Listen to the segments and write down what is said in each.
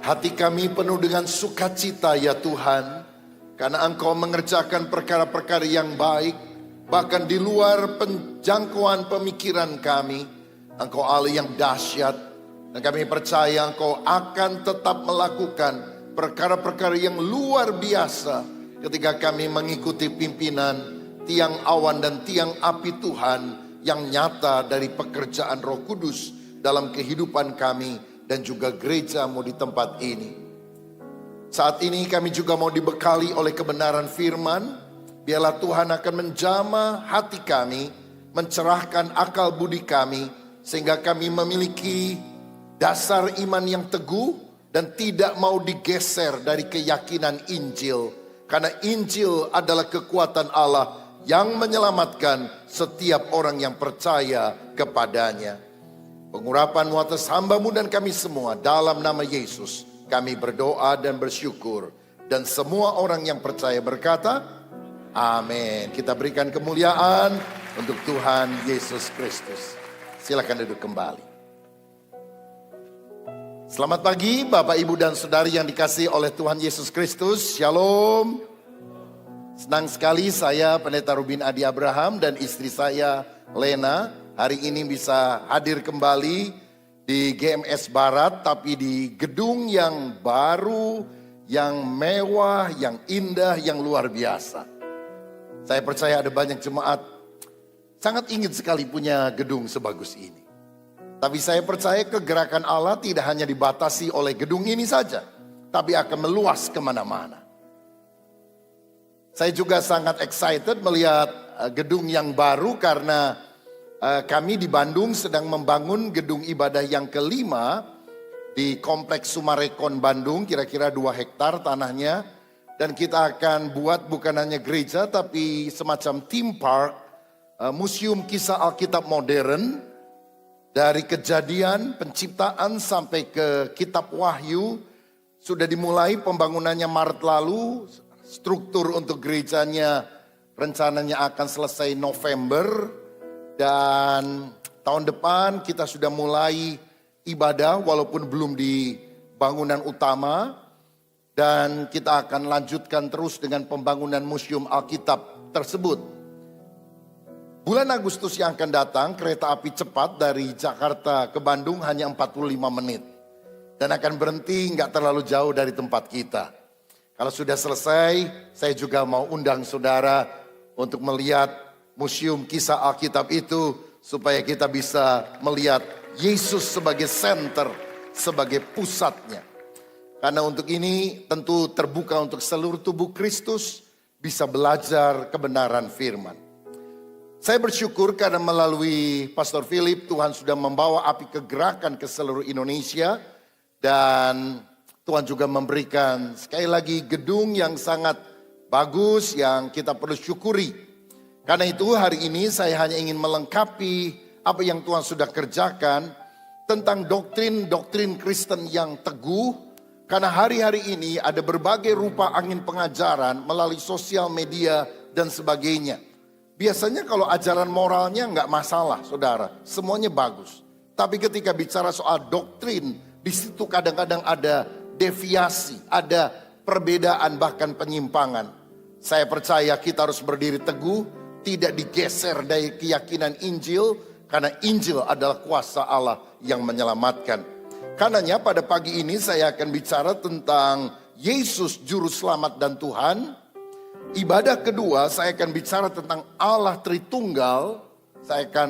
Hati kami penuh dengan sukacita ya Tuhan, karena Engkau mengerjakan perkara-perkara yang baik, bahkan di luar penjangkauan pemikiran kami. Engkau Allah yang dahsyat, dan kami percaya Engkau akan tetap melakukan perkara-perkara yang luar biasa ketika kami mengikuti pimpinan tiang awan dan tiang api Tuhan yang nyata dari pekerjaan Roh Kudus dalam kehidupan kami dan juga gereja-Mu di tempat ini. Saat ini kami juga mau dibekali oleh kebenaran firman. Biarlah Tuhan akan menjamah hati kami, mencerahkan akal budi kami, sehingga kami memiliki dasar iman yang teguh dan tidak mau digeser dari keyakinan Injil. Karena Injil adalah kekuatan Allah yang menyelamatkan setiap orang yang percaya kepadanya. Pengurapan-Mu atas hamba-Mu dan kami semua, dalam nama Yesus kami berdoa dan bersyukur. Dan semua orang yang percaya berkata, amin. Kita berikan kemuliaan untuk Tuhan Yesus Kristus. Silakan duduk kembali. Selamat pagi Bapak, Ibu dan Saudari yang dikasihi oleh Tuhan Yesus Kristus. Shalom. Senang sekali saya Pendeta Rubin Adi Abraham dan istri saya Lena hari ini bisa hadir kembali di GMS Barat, tapi di gedung yang baru, yang mewah, yang indah, yang luar biasa. Saya percaya ada banyak jemaat sangat ingin sekali punya gedung sebagus ini. Tapi saya percaya kegerakan Allah tidak hanya dibatasi oleh gedung ini saja, tapi akan meluas kemana-mana. Saya juga sangat excited melihat gedung yang baru karena kami di Bandung sedang membangun gedung ibadah yang kelima di Kompleks Sumarekon Bandung, kira-kira 2 hektar tanahnya. Dan kita akan buat bukan hanya gereja tapi semacam theme park, museum kisah Alkitab modern. Dari Kejadian, penciptaan sampai ke Kitab Wahyu sudah dimulai pembangunannya Maret lalu. Struktur untuk gerejanya rencananya akan selesai November. Dan tahun depan kita sudah mulai ibadah walaupun belum di bangunan utama. Dan kita akan lanjutkan terus dengan pembangunan Museum Alkitab tersebut. Bulan Agustus yang akan datang kereta api cepat dari Jakarta ke Bandung hanya 45 menit. Dan akan berhenti nggak terlalu jauh dari tempat kita. Kalau sudah selesai, saya juga mau undang saudara untuk melihat museum kisah Alkitab itu, supaya kita bisa melihat Yesus sebagai center, sebagai pusatnya. Karena untuk ini tentu terbuka untuk seluruh tubuh Kristus bisa belajar kebenaran firman. Saya bersyukur karena melalui Pastor Philip Tuhan sudah membawa api kegerakan ke seluruh Indonesia. Dan Tuhan juga memberikan sekali lagi gedung yang sangat bagus yang kita perlu syukuri. Karena itu hari ini saya hanya ingin melengkapi apa yang Tuhan sudah kerjakan tentang doktrin-doktrin Kristen yang teguh. Karena hari-hari ini ada berbagai rupa angin pengajaran melalui sosial media dan sebagainya. Biasanya kalau ajaran moralnya nggak masalah saudara, semuanya bagus. Tapi ketika bicara soal doktrin, di situ kadang-kadang ada deviasi, ada perbedaan bahkan penyimpangan. Saya percaya kita harus berdiri teguh, tidak digeser dari keyakinan Injil, karena Injil adalah kuasa Allah yang menyelamatkan. Karenanya pada pagi ini saya akan bicara tentang Yesus Juru Selamat dan Tuhan. Ibadah kedua saya akan bicara tentang Allah Tritunggal. Saya akan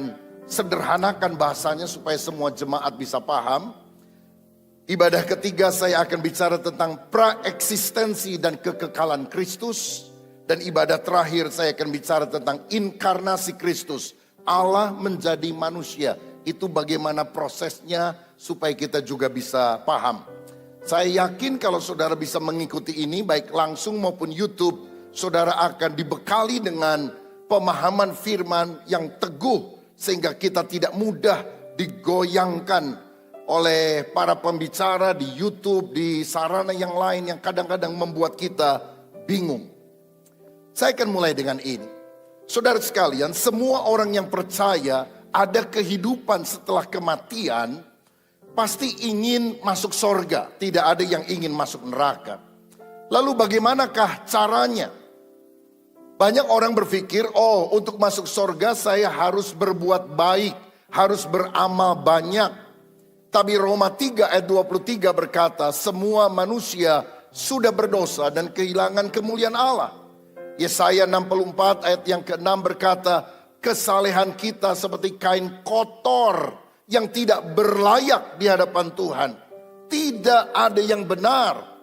sederhanakan bahasanya supaya semua jemaat bisa paham. Ibadah ketiga saya akan bicara tentang praeksistensi dan kekekalan Kristus. Dan ibadah terakhir saya akan bicara tentang inkarnasi Kristus. Allah menjadi manusia. Itu bagaimana prosesnya supaya kita juga bisa paham. Saya yakin kalau saudara bisa mengikuti ini baik langsung maupun YouTube. Saudara akan dibekali dengan pemahaman firman yang teguh. Sehingga kita tidak mudah digoyangkan oleh para pembicara di YouTube, di sarana yang lain yang kadang-kadang membuat kita bingung. Saya akan mulai dengan ini. Saudara sekalian, semua orang yang percaya ada kehidupan setelah kematian pasti ingin masuk sorga. Tidak ada yang ingin masuk neraka. Lalu bagaimanakah caranya? Banyak orang berpikir, oh untuk masuk sorga saya harus berbuat baik, harus beramal banyak. Tapi Roma 3 ayat 23 berkata, semua manusia sudah berdosa dan kehilangan kemuliaan Allah. Yesaya 64 ayat yang ke-6 berkata, kesalehan kita seperti kain kotor yang tidak berlayak di hadapan Tuhan. Tidak ada yang benar.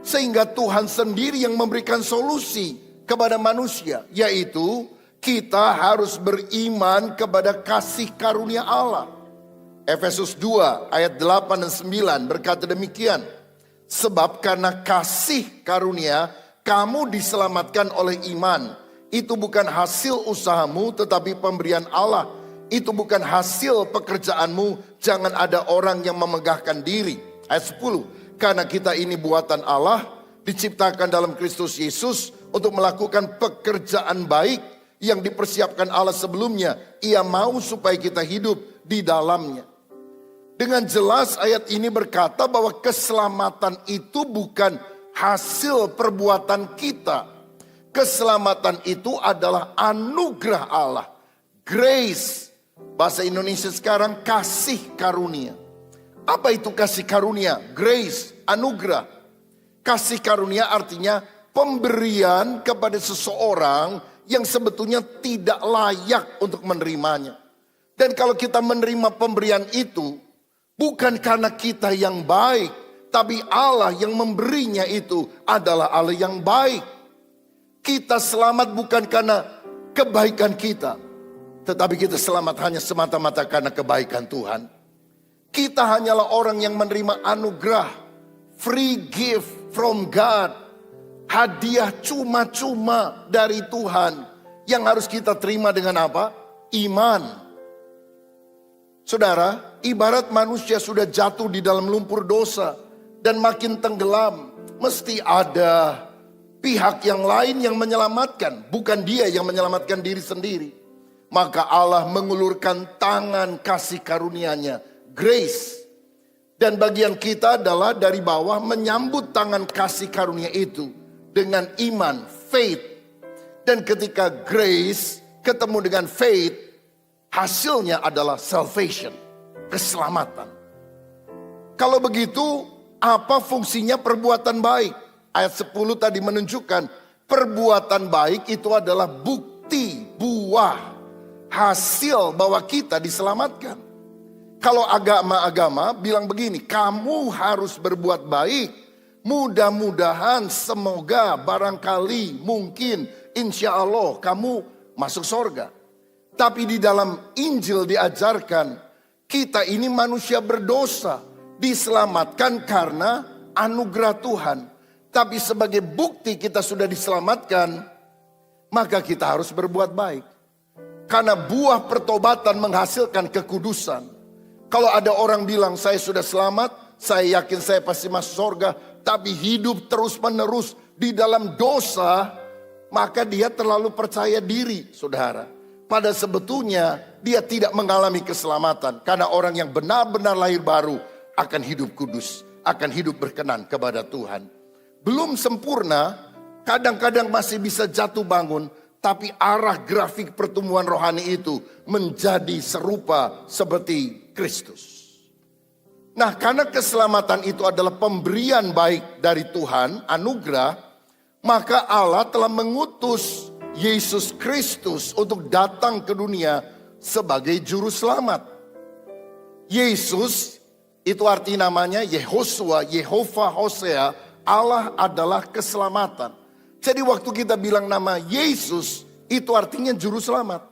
Sehingga Tuhan sendiri yang memberikan solusi kepada manusia. Yaitu kita harus beriman kepada kasih karunia Allah. Efesus 2 ayat 8 dan 9 berkata demikian. Sebab karena kasih karunia kamu diselamatkan oleh iman. Itu bukan hasil usahamu tetapi pemberian Allah. Itu bukan hasil pekerjaanmu. Jangan ada orang yang memegahkan diri. Ayat 10. Karena kita ini buatan Allah, diciptakan dalam Kristus Yesus untuk melakukan pekerjaan baik yang dipersiapkan Allah sebelumnya. Ia mau supaya kita hidup di dalamnya. Dengan jelas ayat ini berkata bahwa keselamatan itu bukan hasil perbuatan kita. Keselamatan itu adalah anugerah Allah. Grace. Bahasa Indonesia sekarang kasih karunia. Apa itu kasih karunia? Grace, anugerah. Kasih karunia artinya pemberian kepada seseorang yang sebetulnya tidak layak untuk menerimanya. Dan kalau kita menerima pemberian itu, bukan karena kita yang baik, tapi Allah yang memberinya itu adalah Allah yang baik. Kita selamat bukan karena kebaikan kita, tetapi kita selamat hanya semata-mata karena kebaikan Tuhan. Kita hanyalah orang yang menerima anugerah, free gift from God, hadiah cuma-cuma dari Tuhan yang harus kita terima dengan apa? Iman. Saudara, ibarat manusia sudah jatuh di dalam lumpur dosa dan makin tenggelam, mesti ada pihak yang lain yang menyelamatkan, bukan dia yang menyelamatkan diri sendiri. Maka Allah mengulurkan tangan kasih karunia-Nya. Grace. Dan bagian kita adalah dari bawah menyambut tangan kasih karunia itu dengan iman, faith. Dan ketika grace ketemu dengan faith, hasilnya adalah salvation, keselamatan. Kalau begitu, apa fungsinya perbuatan baik? Ayat 10 tadi menunjukkan perbuatan baik itu adalah bukti, buah, hasil bahwa kita diselamatkan. Kalau agama-agama bilang begini, kamu harus berbuat baik. Mudah-mudahan, semoga, barangkali, mungkin, insya Allah kamu masuk surga. Tapi di dalam Injil diajarkan, kita ini manusia berdosa. Diselamatkan karena anugerah Tuhan. Tapi sebagai bukti kita sudah diselamatkan, maka kita harus berbuat baik. Karena buah pertobatan menghasilkan kekudusan. Kalau ada orang bilang saya sudah selamat, saya yakin saya pasti masuk surga, tapi hidup terus menerus di dalam dosa, maka dia terlalu percaya diri, saudara. Pada sebetulnya dia tidak mengalami keselamatan. Karena orang yang benar-benar lahir baru akan hidup kudus, akan hidup berkenan kepada Tuhan. Belum sempurna, kadang-kadang masih bisa jatuh bangun, tapi arah grafik pertumbuhan rohani itu menjadi serupa seperti Kristus. Nah, karena keselamatan itu adalah pemberian baik dari Tuhan, anugerah, maka Allah telah mengutus Yesus Kristus untuk datang ke dunia sebagai juru selamat. Yesus itu arti namanya Yehosua, Yehova Hosea, Allah adalah keselamatan. Jadi waktu kita bilang nama Yesus, itu artinya juru selamat.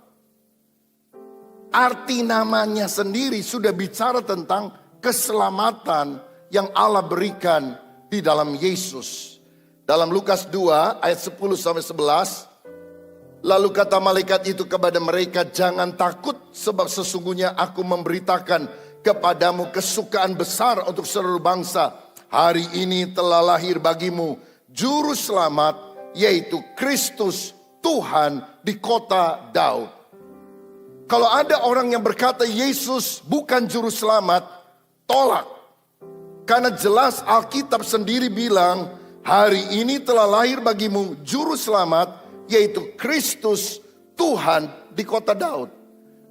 Arti namanya sendiri sudah bicara tentang keselamatan yang Allah berikan di dalam Yesus. Dalam Lukas 2 ayat 10 sampai 11, lalu kata malaikat itu kepada mereka, jangan takut sebab sesungguhnya aku memberitakan kepadamu kesukaan besar untuk seluruh bangsa. Hari ini telah lahir bagimu juru selamat, yaitu Kristus Tuhan di kota Daud. Kalau ada orang yang berkata Yesus bukan juru selamat, Tolak. Karena jelas Alkitab sendiri bilang, hari ini telah lahir bagimu juru selamat, yaitu Kristus Tuhan di kota Daud.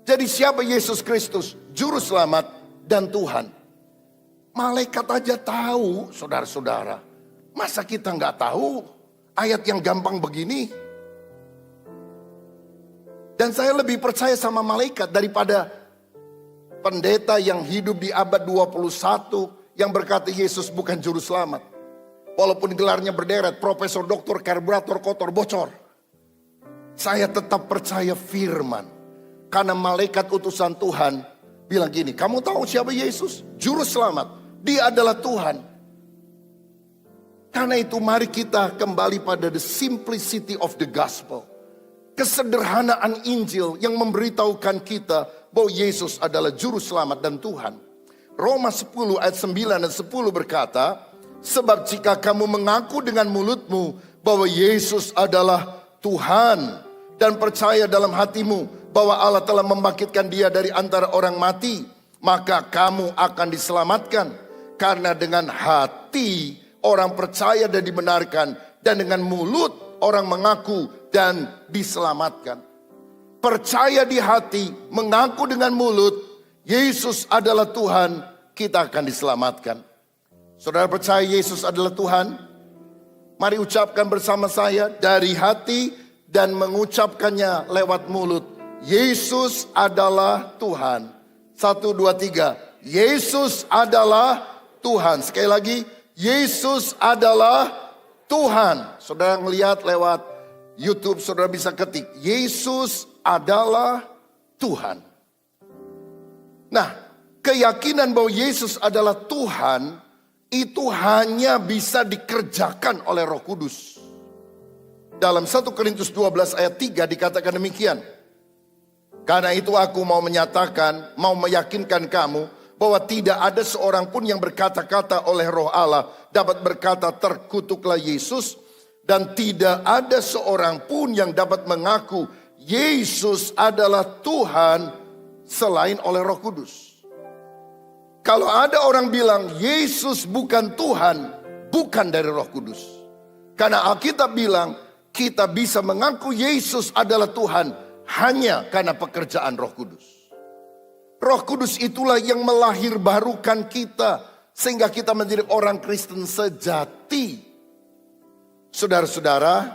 Jadi siapa Yesus Kristus? Juru selamat dan Tuhan. Malaikat aja tahu, saudara-saudara. Masa kita nggak tahu ayat yang gampang begini? Dan saya lebih percaya sama malaikat daripada pendeta yang hidup di abad 21 yang berkata Yesus bukan juru selamat. Walaupun gelarnya berderet, profesor, doktor, karburator, kotor, bocor. Saya tetap percaya firman. Karena malaikat utusan Tuhan bilang gini, kamu tahu siapa Yesus? Juru selamat. Dia adalah Tuhan. Karena itu mari kita kembali pada the simplicity of the gospel. Kesederhanaan Injil yang memberitahukan kita bahwa Yesus adalah juru selamat dan Tuhan. Roma 10 ayat 9 dan 10 berkata, sebab jika kamu mengaku dengan mulutmu bahwa Yesus adalah Tuhan dan percaya dalam hatimu bahwa Allah telah membangkitkan dia dari antara orang mati, maka kamu akan diselamatkan. Karena dengan hati orang percaya dan dibenarkan, dan dengan mulut orang mengaku dan diselamatkan. Percaya di hati, mengaku dengan mulut, Yesus adalah Tuhan, kita akan diselamatkan. Saudara percaya Yesus adalah Tuhan? Mari ucapkan bersama saya dari hati dan mengucapkannya lewat mulut. Yesus adalah Tuhan. 1, 2, 3. Yesus adalah Tuhan. Sekali lagi, Yesus adalah Tuhan. Saudara melihat lewat YouTube, saudara bisa ketik, Yesus adalah Tuhan. Nah, keyakinan bahwa Yesus adalah Tuhan itu hanya bisa dikerjakan oleh Roh Kudus. Dalam 1 Korintus 12 ayat 3 dikatakan demikian. Karena itu aku mau menyatakan, mau meyakinkan kamu bahwa tidak ada seorang pun yang berkata-kata oleh Roh Allah dapat berkata terkutuklah Yesus, dan tidak ada seorang pun yang dapat mengaku Yesus adalah Tuhan selain oleh Roh Kudus. Kalau ada orang bilang Yesus bukan Tuhan, bukan dari Roh Kudus. Karena Alkitab bilang kita bisa mengaku Yesus adalah Tuhan hanya karena pekerjaan Roh Kudus. Roh Kudus itulah yang melahirbarukan kita sehingga kita menjadi orang Kristen sejati. Saudara-saudara,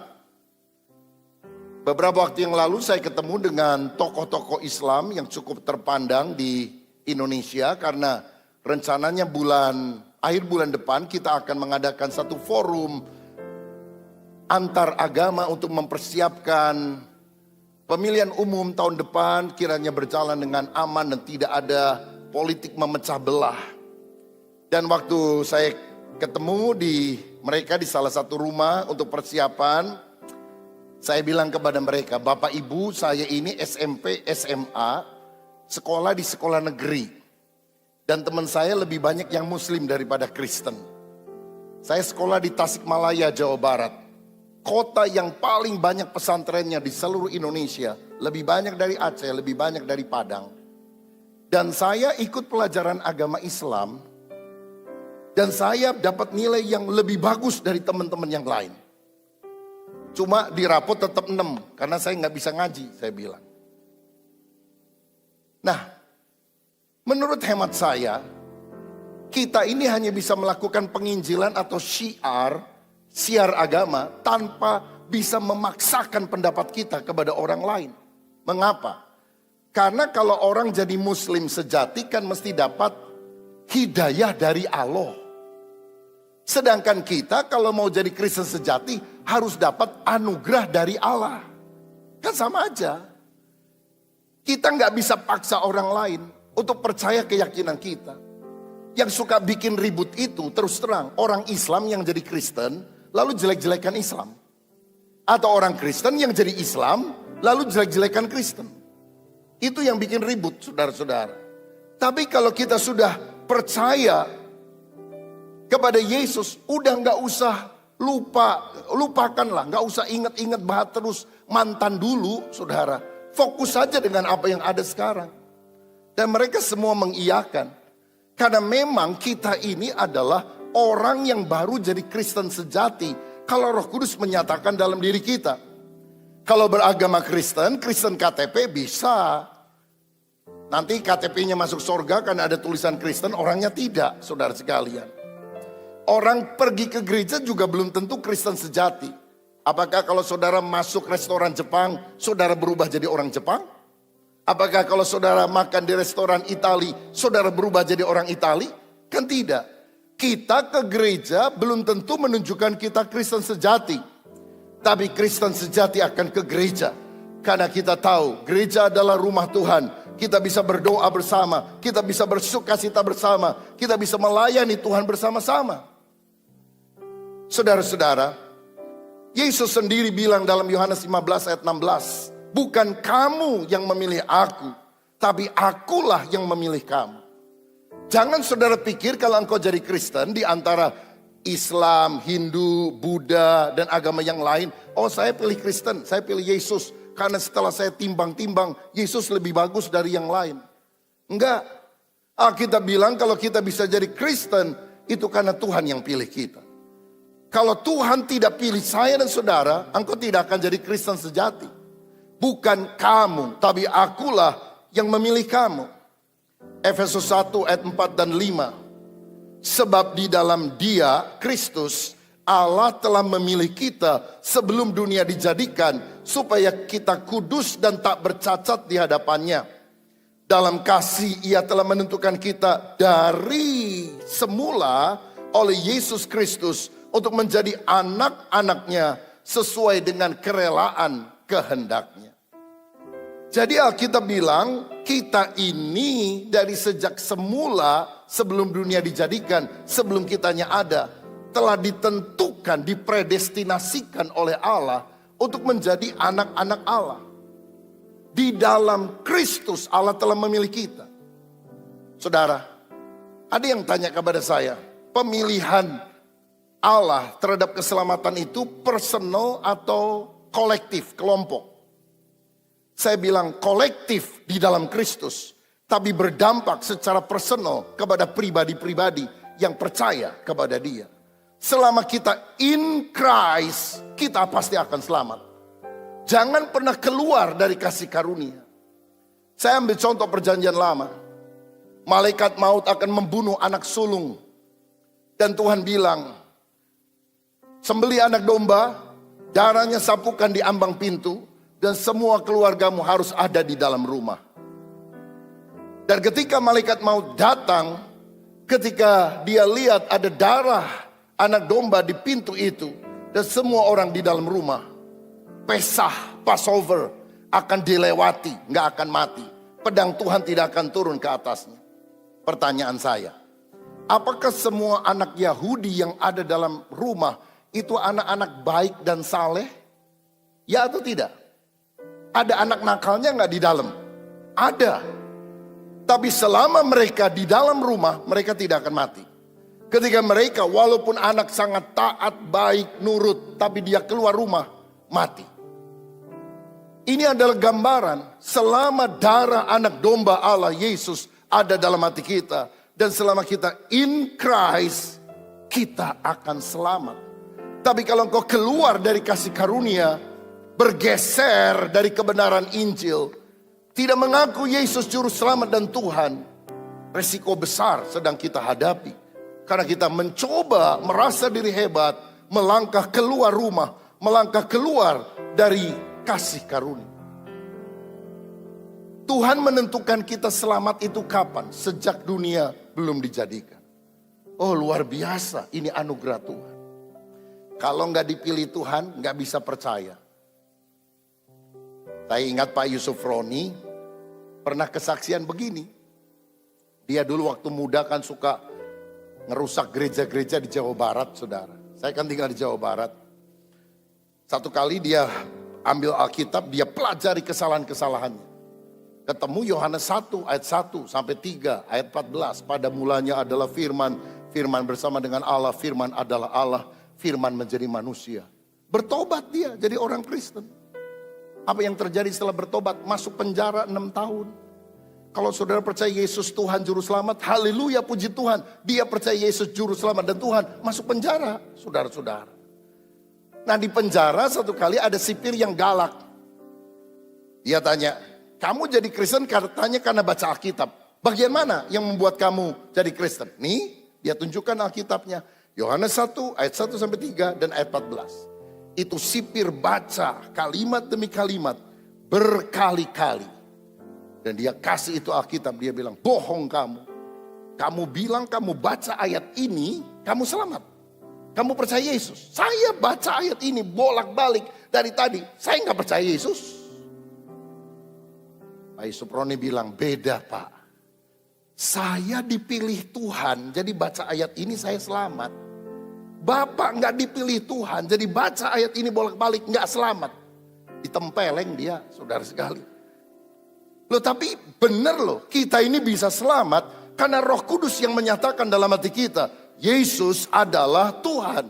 beberapa waktu yang lalu saya ketemu dengan tokoh-tokoh Islam yang cukup terpandang di Indonesia karena rencananya akhir bulan depan kita akan mengadakan satu forum antar agama untuk mempersiapkan pemilihan umum tahun depan kiranya berjalan dengan aman dan tidak ada politik memecah belah. Dan waktu saya ketemu mereka di salah satu rumah untuk persiapan, saya bilang kepada mereka, Bapak Ibu saya ini SMP, SMA, sekolah di sekolah negeri. Dan teman saya lebih banyak yang Muslim daripada Kristen. Saya sekolah di Tasikmalaya, Jawa Barat. Kota yang paling banyak pesantrennya di seluruh Indonesia. Lebih banyak dari Aceh, lebih banyak dari Padang. Dan saya ikut pelajaran agama Islam. Dan saya dapat nilai yang lebih bagus dari teman-teman yang lain. Cuma di rapot tetap 6. Karena saya nggak bisa ngaji, saya bilang. Nah, menurut hemat saya, kita ini hanya bisa melakukan penginjilan atau siar agama tanpa bisa memaksakan pendapat kita kepada orang lain. Mengapa? Karena kalau orang jadi Muslim sejati kan mesti dapat hidayah dari Allah. Sedangkan kita kalau mau jadi Kristen sejati harus dapat anugerah dari Allah. Kan sama aja. Kita nggak bisa paksa orang lain untuk percaya keyakinan kita. Yang suka bikin ribut itu terus terang orang Islam yang jadi Kristen lalu jelek-jelekan Islam. Atau orang Kristen yang jadi Islam lalu jelek-jelekan Kristen. Itu yang bikin ribut saudara-saudara. Tapi kalau kita sudah percaya kepada Yesus, udah nggak usah lupakanlah, nggak usah ingat-ingat bahas terus mantan dulu, saudara. Fokus saja dengan apa yang ada sekarang. Dan mereka semua mengiyakan. Karena memang kita ini adalah orang yang baru jadi Kristen sejati. Kalau Roh Kudus menyatakan dalam diri kita. Kalau beragama Kristen, Kristen KTP bisa. Nanti KTP-nya masuk surga karena ada tulisan Kristen, orangnya tidak, saudara sekalian. Orang pergi ke gereja juga belum tentu Kristen sejati. Apakah kalau saudara masuk restoran Jepang, saudara berubah jadi orang Jepang? Apakah kalau saudara makan di restoran Itali, saudara berubah jadi orang Itali? Kan tidak. Kita ke gereja belum tentu menunjukkan kita Kristen sejati. Tapi Kristen sejati akan ke gereja. Karena kita tahu gereja adalah rumah Tuhan. Kita bisa berdoa bersama. Kita bisa bersukacita bersama. Kita bisa melayani Tuhan bersama-sama. Saudara-saudara, Yesus sendiri bilang dalam Yohanes 15 ayat 16. Bukan kamu yang memilih aku, tapi akulah yang memilih kamu. Jangan saudara pikir kalau engkau jadi Kristen di antara Islam, Hindu, Buddha, dan agama yang lain. Oh, saya pilih Kristen, saya pilih Yesus. Karena setelah saya timbang-timbang, Yesus lebih bagus dari yang lain. Enggak. Alkitab bilang kalau kita bisa jadi Kristen, itu karena Tuhan yang pilih kita. Kalau Tuhan tidak pilih saya dan saudara, engkau tidak akan jadi Kristen sejati. Bukan kamu, tapi akulah yang memilih kamu. Efesus 1 ayat 4 dan 5. Sebab di dalam Dia, Kristus, Allah telah memilih kita sebelum dunia dijadikan, supaya kita kudus dan tak bercacat di hadapannya. Dalam kasih Ia telah menentukan kita dari semula oleh Yesus Kristus untuk menjadi anak-anaknya sesuai dengan kerelaan kehendaknya. Jadi Alkitab bilang kita ini dari sejak semula sebelum dunia dijadikan, sebelum kitanya ada, telah ditentukan, dipredestinasikan oleh Allah untuk menjadi anak-anak Allah. Di dalam Kristus Allah telah memilih kita. Saudara, ada yang tanya kepada saya, pemilihan Allah terhadap keselamatan itu personal atau kolektif, kelompok? Saya bilang kolektif di dalam Kristus, tapi berdampak secara personal kepada pribadi-pribadi yang percaya kepada Dia. Selama kita in Christ, kita pasti akan selamat. Jangan pernah keluar dari kasih karunia. Saya ambil contoh perjanjian lama. Malaikat maut akan membunuh anak sulung. Dan Tuhan bilang, sembelih anak domba, darahnya sapukan di ambang pintu, dan semua keluargamu harus ada di dalam rumah. Dan ketika malaikat maut datang, ketika dia lihat ada darah anak domba di pintu itu, dan semua orang di dalam rumah, Pesah, Passover akan dilewati, nggak akan mati. Pedang Tuhan tidak akan turun ke atasnya. Pertanyaan saya, apakah semua anak Yahudi yang ada dalam rumah itu anak-anak baik dan saleh? Ya atau tidak? Ada anak nakalnya nggak di dalam? Ada. Tapi selama mereka di dalam rumah, mereka tidak akan mati. Ketika mereka walaupun anak sangat taat, baik, nurut, tapi dia keluar rumah, mati. Ini adalah gambaran selama darah anak domba Allah Yesus ada dalam hati kita. Dan selama kita in Christ, kita akan selamat. Tapi kalau engkau keluar dari kasih karunia, bergeser dari kebenaran Injil, tidak mengaku Yesus juru selamat dan Tuhan, resiko besar sedang kita hadapi. Karena kita mencoba merasa diri hebat, melangkah keluar rumah, melangkah keluar dari kasih karunia. Tuhan menentukan kita selamat itu kapan? Sejak dunia belum dijadikan. Oh, luar biasa, ini anugerah Tuhan. Kalau nggak dipilih Tuhan, nggak bisa percaya. Saya ingat Pak Yusuf Roni pernah kesaksian begini. Dia dulu waktu muda kan suka ngerusak gereja-gereja di Jawa Barat, saudara. Saya kan tinggal di Jawa Barat. Satu kali dia ambil Alkitab, dia pelajari kesalahan-kesalahannya. Ketemu Yohanes 1 ayat 1 sampai 3 ayat 14. Pada mulanya adalah firman, firman bersama dengan Allah, firman adalah Allah, firman menjadi manusia. Bertobat dia jadi orang Kristen. Apa yang terjadi setelah bertobat? Masuk penjara 6 tahun. Kalau saudara percaya Yesus Tuhan Juru Selamat, haleluya puji Tuhan. Dia percaya Yesus Juru Selamat dan Tuhan, masuk penjara, saudara-saudara. Nah di penjara satu kali ada sipir yang galak. Dia tanya, kamu jadi Kristen katanya karena baca Alkitab. Bagian mana yang membuat kamu jadi Kristen? Nih, dia tunjukkan Alkitabnya. Yohanes 1 ayat 1 sampai 3 dan ayat 14. Itu sipir baca kalimat demi kalimat berkali-kali. Dan dia kasih itu Alkitab, dia bilang, bohong kamu. Kamu bilang kamu baca ayat ini, kamu selamat. Kamu percaya Yesus. Saya baca ayat ini bolak-balik dari tadi. Saya nggak percaya Yesus. Pak Suproni bilang, beda Pak. Saya dipilih Tuhan, jadi baca ayat ini saya selamat. Bapak nggak dipilih Tuhan, jadi baca ayat ini bolak-balik nggak selamat. Ditempeleng dia, saudara sekali. Loh tapi benar loh, kita ini bisa selamat karena Roh Kudus yang menyatakan dalam hati kita, Yesus adalah Tuhan.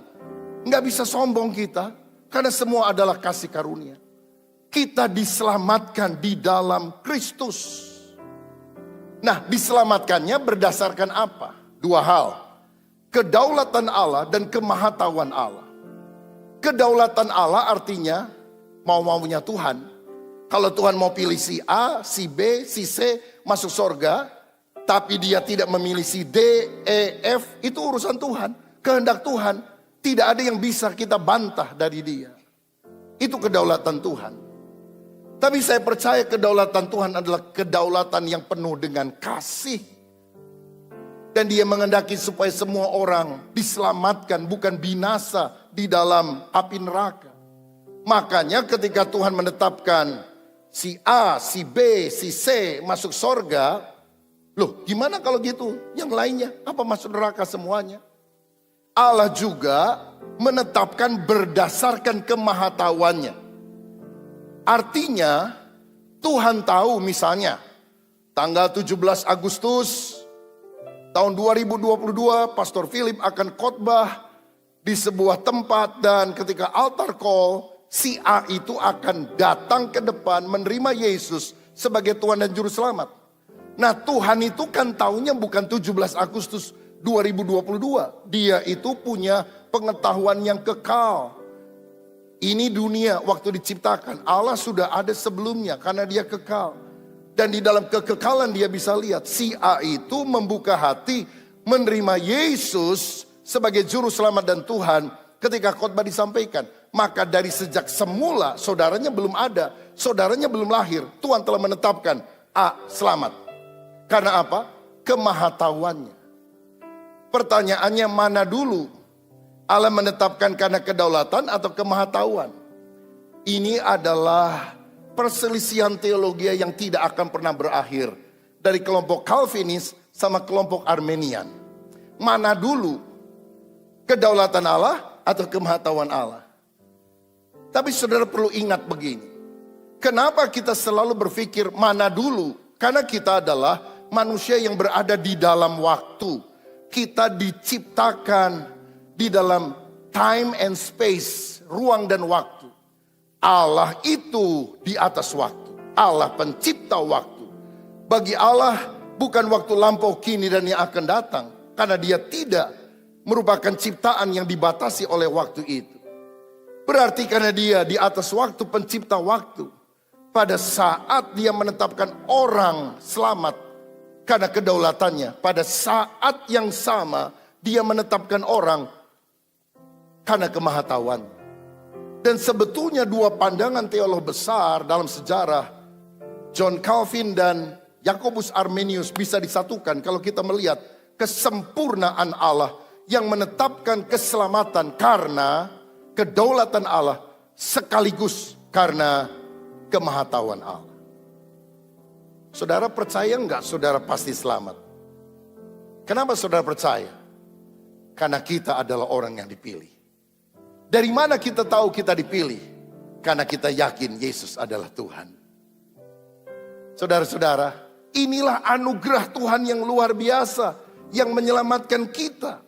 Nggak bisa sombong kita, karena semua adalah kasih karunia. Kita diselamatkan di dalam Kristus. Nah, diselamatkannya berdasarkan apa? Dua hal. Kedaulatan Allah dan kemahatauan Allah. Kedaulatan Allah artinya mau-maunya Tuhan. Kalau Tuhan mau pilih si A, si B, si C masuk surga, tapi dia tidak memilih si D, E, F, itu urusan Tuhan. Kehendak Tuhan, tidak ada yang bisa kita bantah dari dia. Itu kedaulatan Tuhan. Tapi saya percaya kedaulatan Tuhan adalah kedaulatan yang penuh dengan kasih. Dan dia menghendaki supaya semua orang diselamatkan, bukan binasa di dalam api neraka. Makanya ketika Tuhan menetapkan si A, si B, si C masuk sorga. Loh gimana kalau gitu? Yang lainnya apa masuk neraka semuanya? Allah juga menetapkan berdasarkan kemahatauannya. Artinya Tuhan tahu misalnya tanggal 17 Agustus tahun 2022 Pastor Philip akan khotbah di sebuah tempat dan ketika altar call si A itu akan datang ke depan menerima Yesus sebagai Tuhan dan Juru Selamat. Nah Tuhan itu kan taunya bukan 17 Agustus 2022. Dia itu punya pengetahuan yang kekal. Ini dunia waktu diciptakan. Allah sudah ada sebelumnya karena dia kekal. Dan di dalam kekekalan dia bisa lihat si A itu membuka hati menerima Yesus sebagai Juru Selamat dan Tuhan ketika khotbah disampaikan. Maka dari sejak semula saudaranya belum ada, saudaranya belum lahir, Tuhan telah menetapkan A selamat. Karena apa? Kemahatauannya. Pertanyaannya mana dulu? Allah menetapkan karena kedaulatan atau kemahatauan? Ini adalah perselisihan teologi yang tidak akan pernah berakhir. Dari kelompok Calvinis sama kelompok Armenian. Mana dulu? Kedaulatan Allah atau kemahatauan Allah? Tapi saudara perlu ingat begini. Kenapa kita selalu berpikir mana dulu? Karena kita adalah manusia yang berada di dalam waktu. Kita diciptakan di dalam time and space, ruang dan waktu. Allah itu di atas waktu. Allah pencipta waktu. Bagi Allah bukan waktu lampau, kini dan yang akan datang. Karena dia tidak merupakan ciptaan yang dibatasi oleh waktu itu. Berarti karena dia di atas waktu, pencipta waktu. Pada saat dia menetapkan orang selamat karena kedaulatannya. Pada saat yang sama dia menetapkan orang karena kemahatauan. Dan sebetulnya dua pandangan teolog besar dalam sejarah, John Calvin dan Yakobus Arminius, bisa disatukan kalau kita melihat kesempurnaan Allah yang menetapkan keselamatan karena kedaulatan Allah sekaligus karena kemahatauan Allah. Saudara percaya enggak saudara pasti selamat? Kenapa saudara percaya? Karena kita adalah orang yang dipilih. Dari mana kita tahu kita dipilih? Karena kita yakin Yesus adalah Tuhan. Saudara-saudara, inilah anugerah Tuhan yang luar biasa yang menyelamatkan kita.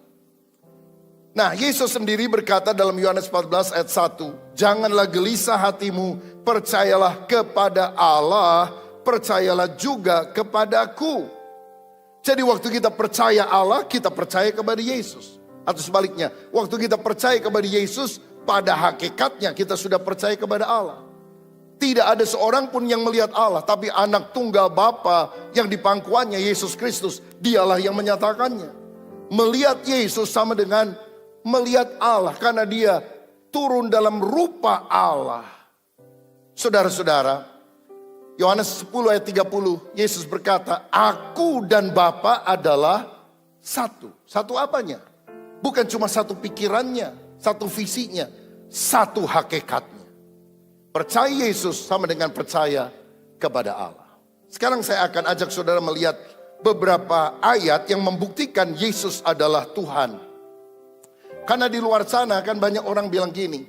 Nah, Yesus sendiri berkata dalam Yohanes 14 ayat 1, janganlah gelisah hatimu, percayalah kepada Allah, percayalah juga kepadaku. Jadi waktu kita percaya Allah, kita percaya kepada Yesus. Atau sebaliknya, waktu kita percaya kepada Yesus, pada hakikatnya kita sudah percaya kepada Allah. Tidak ada seorang pun yang melihat Allah, tapi anak tunggal Bapa yang di pangkuannya Yesus Kristus, dialah yang menyatakannya. Melihat Yesus sama dengan melihat Allah, karena dia turun dalam rupa Allah. Saudara-saudara, Yohanes 10 ayat 30, Yesus berkata, aku dan Bapa adalah satu. Satu apanya? Bukan cuma satu pikirannya, satu visinya, satu hakikatnya. Percaya Yesus sama dengan percaya kepada Allah. Sekarang saya akan ajak saudara melihat beberapa ayat yang membuktikan Yesus adalah Tuhan. Karena di luar sana kan banyak orang bilang gini,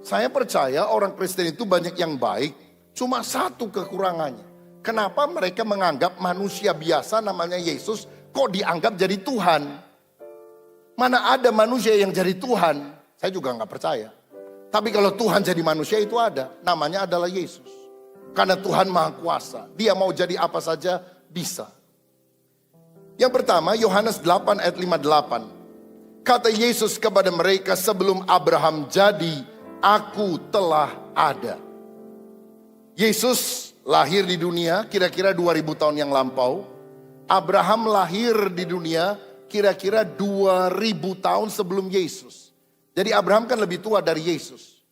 saya percaya orang Kristen itu banyak yang baik, cuma satu kekurangannya. Kenapa mereka menganggap manusia biasa namanya Yesus kok dianggap jadi Tuhan? Mana ada manusia yang jadi Tuhan? Saya juga nggak percaya. Tapi kalau Tuhan jadi manusia itu ada. Namanya adalah Yesus. Karena Tuhan Maha Kuasa. Dia mau jadi apa saja bisa. Yang pertama Yohanes 8 ayat 58. Kata Yesus kepada mereka, sebelum Abraham jadi, aku telah ada. Yesus lahir di dunia kira-kira 2000 tahun yang lampau. Abraham lahir di dunia kira-kira 2000 tahun sebelum Yesus. Jadi Abraham kan lebih tua dari Yesus.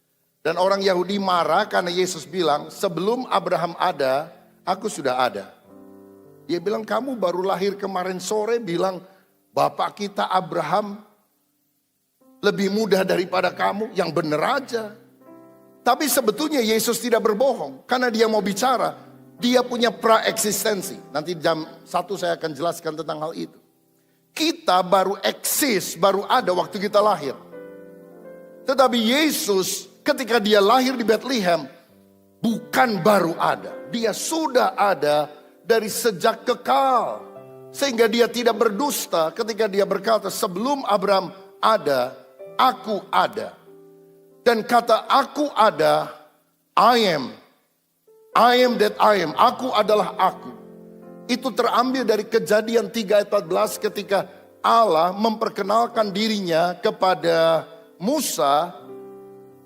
Dan orang Yahudi marah karena Yesus bilang, sebelum Abraham ada, aku sudah ada. Dia bilang, kamu baru lahir kemarin sore bilang, bapak kita Abraham lebih muda daripada kamu, yang benar aja. Tapi sebetulnya Yesus tidak berbohong. Karena dia mau bicara, dia punya praeksistensi. Nanti jam 1 saya akan jelaskan tentang hal itu. Kita baru eksis, baru ada waktu kita lahir. Tetapi Yesus ketika dia lahir di Bethlehem, bukan baru ada. Dia sudah ada dari sejak kekal. Sehingga dia tidak berdusta ketika dia berkata, sebelum Abraham ada, aku ada. Dan kata aku ada, I am that I am, aku adalah aku. Itu terambil dari Kejadian 3 ayat 14 ketika Allah memperkenalkan dirinya kepada Musa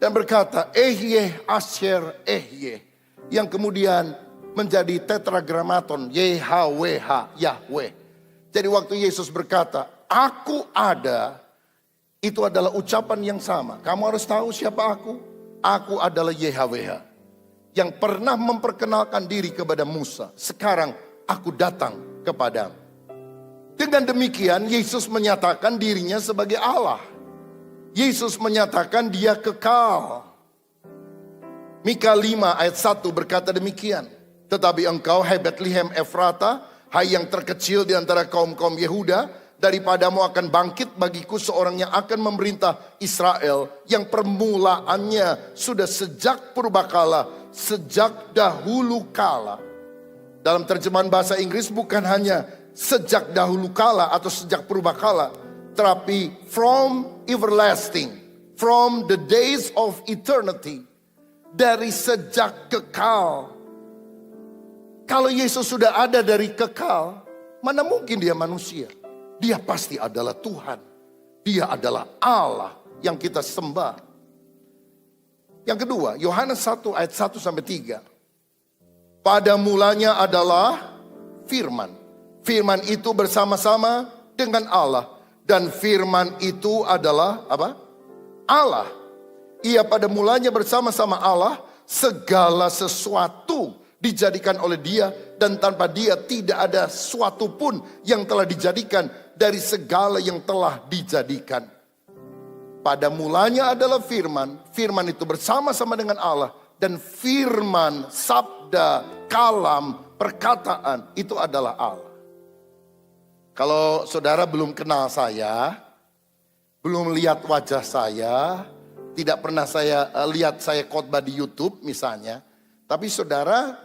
dan berkata, Ehyeh Asher Ehyeh. Yang kemudian menjadi tetragramaton, YHWH, Yahweh. Jadi waktu Yesus berkata, aku ada, itu adalah ucapan yang sama. Kamu harus tahu siapa aku? Aku adalah YHWH. Yang pernah memperkenalkan diri kepada Musa. Sekarang aku datang kepadamu. Dengan demikian Yesus menyatakan dirinya sebagai Allah. Yesus menyatakan dia kekal. Mika 5 ayat 1 berkata demikian. Tetapi engkau, hai Bethlehem Efrata, hai yang terkecil di antara kaum-kaum Yehuda, daripadamu akan bangkit bagiku seorang yang akan memerintah Israel, yang permulaannya sudah sejak purbakala, sejak dahulu kala. Dalam terjemahan bahasa Inggris bukan hanya sejak dahulu kala atau sejak purbakala, tetapi from everlasting, from the days of eternity, dari sejak kekal. Kalau Yesus sudah ada dari kekal, mana mungkin dia manusia? Dia pasti adalah Tuhan. Dia adalah Allah yang kita sembah. Yang kedua, Yohanes 1 ayat 1 sampai 3. Pada mulanya adalah firman. Firman itu bersama-sama dengan Allah. Dan firman itu adalah apa? Allah. Ia pada mulanya bersama-sama Allah. Segala sesuatu dijadikan oleh dia. Dan tanpa dia tidak ada sesuatu pun yang telah dijadikan dari segala yang telah dijadikan. Pada mulanya adalah firman. Firman itu bersama-sama dengan Allah. Dan firman, sabda, kalam, perkataan itu adalah Allah. Kalau saudara belum kenal saya, belum lihat wajah saya, tidak pernah saya lihat saya khotbah di YouTube misalnya. Tapi saudara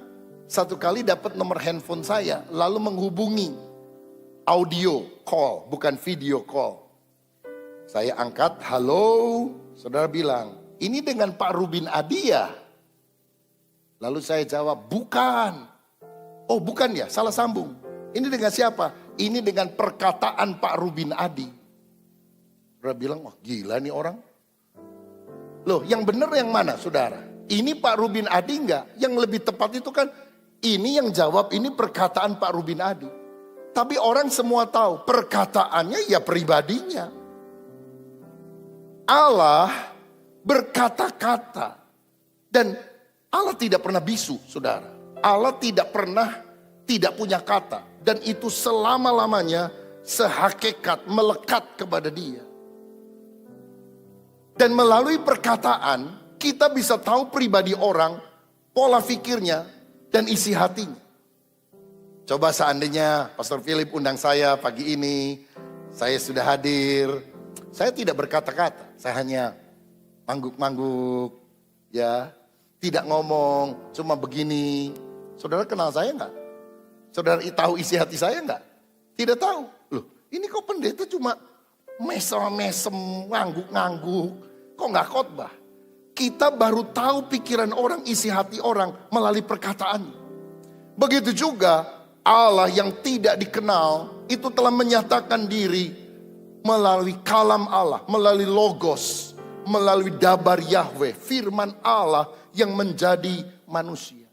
satu kali dapat nomor handphone saya, lalu menghubungi audio call, bukan video call. Saya angkat, halo, saudara bilang, ini dengan Pak Rubin Adia. Lalu saya jawab, bukan. Oh bukan ya, salah sambung. Ini dengan siapa? Ini dengan perkataan Pak Rubin Adi. Saudara bilang, wah gila nih orang. Loh yang benar yang mana saudara? Ini Pak Rubin Adi enggak? Yang lebih tepat itu kan ini yang jawab, ini perkataan Pak Rubin Adi. Tapi orang semua tahu perkataannya ya pribadinya. Allah berkata-kata. Dan Allah tidak pernah bisu saudara. Allah tidak pernah tidak punya kata. Dan itu selama-lamanya sehakikat melekat kepada dia. Dan melalui perkataan kita bisa tahu pribadi orang, pola pikirnya dan isi hatinya. Coba seandainya Pastor Philip undang saya pagi ini, saya sudah hadir. Saya tidak berkata-kata, saya hanya mangguk-mangguk, ya, tidak ngomong, cuma begini. Saudara kenal saya enggak? Saudara tahu isi hati saya enggak? Tidak tahu. Loh, ini kok pendeta cuma mesem-mesem, ngangguk-ngangguk. Kok enggak khotbah? Kita baru tahu pikiran orang, isi hati orang melalui perkataannya. Begitu juga Allah yang tidak dikenal itu telah menyatakan diri melalui kalam Allah, melalui logos, melalui dabar Yahweh, firman Allah yang menjadi manusia.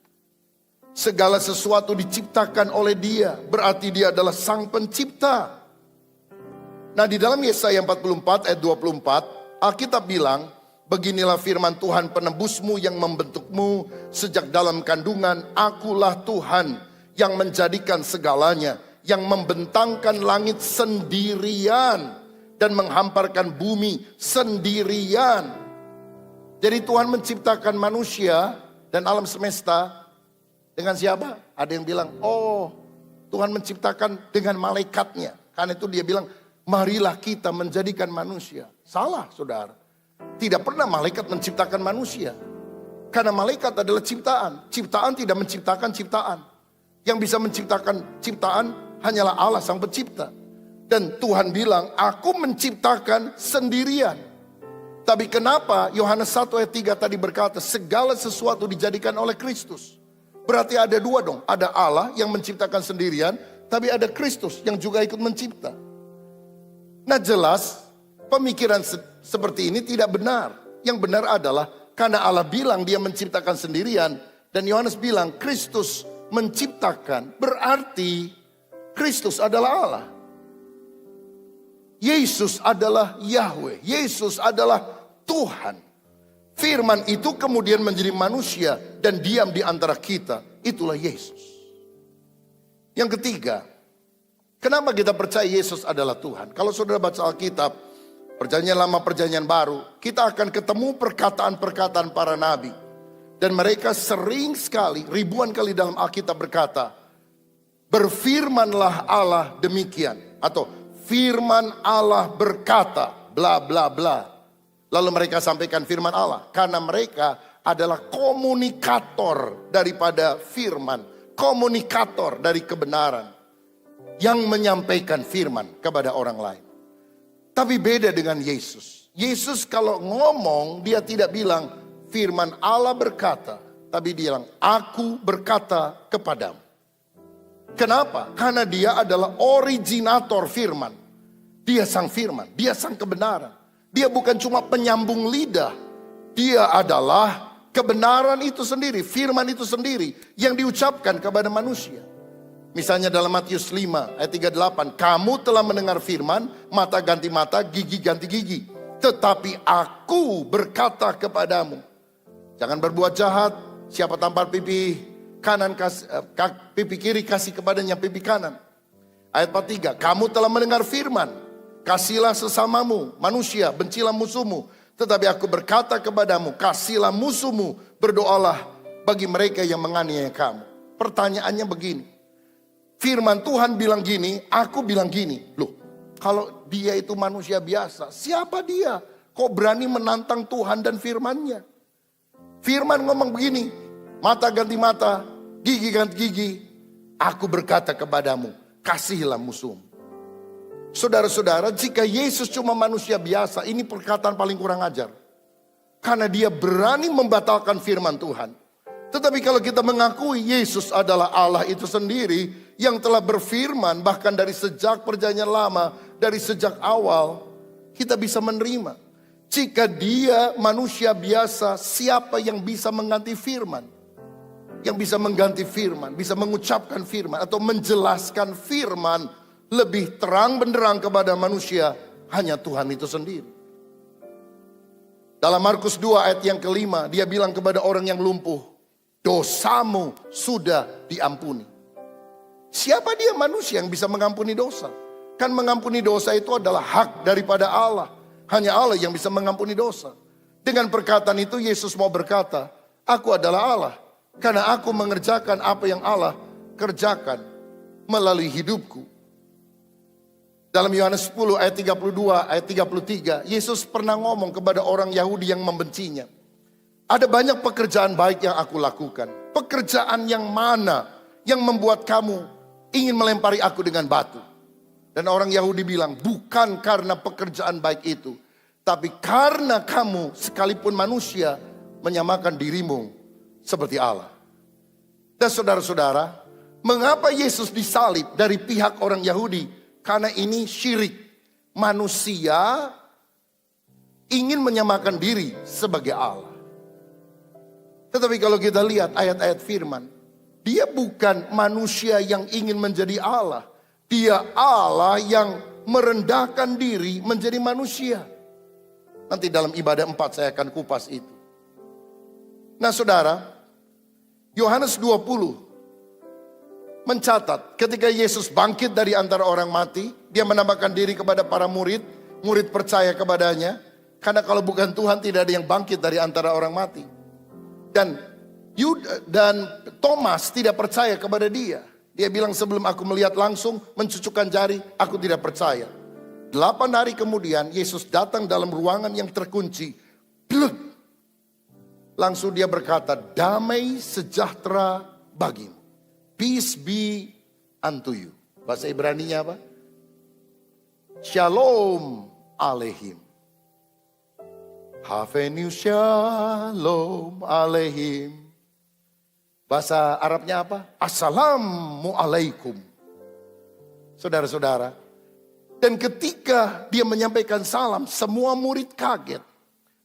Segala sesuatu diciptakan oleh dia, berarti dia adalah sang pencipta. Nah di dalam Yesaya 44 ayat 24, Alkitab bilang, beginilah firman Tuhan penebusmu yang membentukmu sejak dalam kandungan, akulah Tuhan yang menjadikan segalanya, yang membentangkan langit sendirian dan menghamparkan bumi sendirian. Jadi Tuhan menciptakan manusia dan alam semesta dengan siapa? Ada yang bilang, oh Tuhan menciptakan dengan malaikatnya. Karena itu dia bilang, marilah kita menjadikan manusia. Salah saudara. Tidak pernah malaikat menciptakan manusia. Karena malaikat adalah ciptaan. Ciptaan tidak menciptakan ciptaan. Yang bisa menciptakan ciptaan hanyalah Allah sang pencipta. Dan Tuhan bilang, aku menciptakan sendirian. Tapi kenapa Yohanes 1 ayat 3 tadi berkata, segala sesuatu dijadikan oleh Kristus. Berarti ada dua dong. Ada Allah yang menciptakan sendirian, tapi ada Kristus yang juga ikut mencipta. Nah jelas, pemikiran seperti ini tidak benar. Yang benar adalah karena Allah bilang dia menciptakan sendirian. Dan Yohanes bilang Kristus menciptakan, berarti Kristus adalah Allah. Yesus adalah Yahweh. Yesus adalah Tuhan. Firman itu kemudian menjadi manusia dan diam di antara kita. Itulah Yesus. Yang ketiga, kenapa kita percaya Yesus adalah Tuhan? Kalau saudara baca Alkitab, Perjanjian Lama, Perjanjian Baru, kita akan ketemu perkataan-perkataan para nabi. Dan mereka sering sekali, ribuan kali dalam Alkitab berkata, berfirmanlah Allah demikian. Atau firman Allah berkata, bla bla bla. Lalu mereka sampaikan firman Allah. Karena mereka adalah komunikator daripada firman. Komunikator dari kebenaran. Yang menyampaikan firman kepada orang lain. Tapi beda dengan Yesus. Yesus kalau ngomong dia tidak bilang firman Allah berkata. Tapi dia bilang aku berkata kepadamu. Kenapa? Karena dia adalah originator firman. Dia sang firman, dia sang kebenaran. Dia bukan cuma penyambung lidah. Dia adalah kebenaran itu sendiri, firman itu sendiri yang diucapkan kepada manusia. Misalnya dalam Matius 5 ayat 38, kamu telah mendengar firman, mata ganti mata, gigi ganti gigi. Tetapi aku berkata kepadamu, jangan berbuat jahat, siapa tampar pipi kanan, pipi kiri kasih kepadanya pipi kanan. Ayat 43, kamu telah mendengar firman, kasihlah sesamamu, manusia, bencilah musuhmu. Tetapi aku berkata kepadamu, kasihlah musuhmu, berdoalah bagi mereka yang menganiaya kamu. Pertanyaannya begini, firman Tuhan bilang gini, aku bilang gini. Loh, kalau dia itu manusia biasa, siapa dia? Kok berani menantang Tuhan dan firman-Nya? Firman ngomong begini, mata ganti mata, gigi ganti gigi. Aku berkata kepadamu, kasihilah musuhmu. Saudara-saudara, jika Yesus cuma manusia biasa, ini perkataan paling kurang ajar. Karena dia berani membatalkan firman Tuhan. Tetapi kalau kita mengakui Yesus adalah Allah itu sendiri yang telah berfirman bahkan dari sejak perjanjian lama, dari sejak awal, kita bisa menerima. Jika dia manusia biasa, siapa yang bisa mengganti firman? Yang bisa mengganti firman, bisa mengucapkan firman atau menjelaskan firman lebih terang benderang kepada manusia, hanya Tuhan itu sendiri. Dalam Markus 2 ayat yang kelima, dia bilang kepada orang yang lumpuh, dosamu sudah diampuni. Siapa dia manusia yang bisa mengampuni dosa? Kan mengampuni dosa itu adalah hak daripada Allah. Hanya Allah yang bisa mengampuni dosa. Dengan perkataan itu Yesus mau berkata, aku adalah Allah. Karena aku mengerjakan apa yang Allah kerjakan melalui hidupku. Dalam Yohanes 10 ayat 32, ayat 33, Yesus pernah ngomong kepada orang Yahudi yang membencinya. Ada banyak pekerjaan baik yang aku lakukan. Pekerjaan yang mana yang membuat kamu ingin melempari aku dengan batu? Dan orang Yahudi bilang, bukan karena pekerjaan baik itu. Tapi karena kamu sekalipun manusia menyamakan dirimu seperti Allah. Dan saudara-saudara, mengapa Yesus disalib dari pihak orang Yahudi? Karena ini syirik. Manusia ingin menyamakan diri sebagai Allah. Tetapi kalau kita lihat ayat-ayat firman, dia bukan manusia yang ingin menjadi Allah. Dia Allah yang merendahkan diri menjadi manusia. Nanti dalam ibadah 4 saya akan kupas itu. Nah saudara, Yohanes 20 mencatat ketika Yesus bangkit dari antara orang mati, dia menampakkan diri kepada para murid, murid percaya kepadanya. Karena kalau bukan Tuhan tidak ada yang bangkit dari antara orang mati. Dan Thomas tidak percaya kepada dia. Dia bilang sebelum aku melihat langsung, mencucukkan jari, aku tidak percaya. 8 hari kemudian Yesus datang dalam ruangan yang terkunci. Bluk. Langsung dia berkata, damai sejahtera bagimu. Peace be unto you. Bahasa Ibraninya apa? Shalom aleihim. Havenu shalom aleihim. Bahasa Arabnya apa? Assalamualaikum. Saudara-saudara. Dan ketika dia menyampaikan salam, semua murid kaget.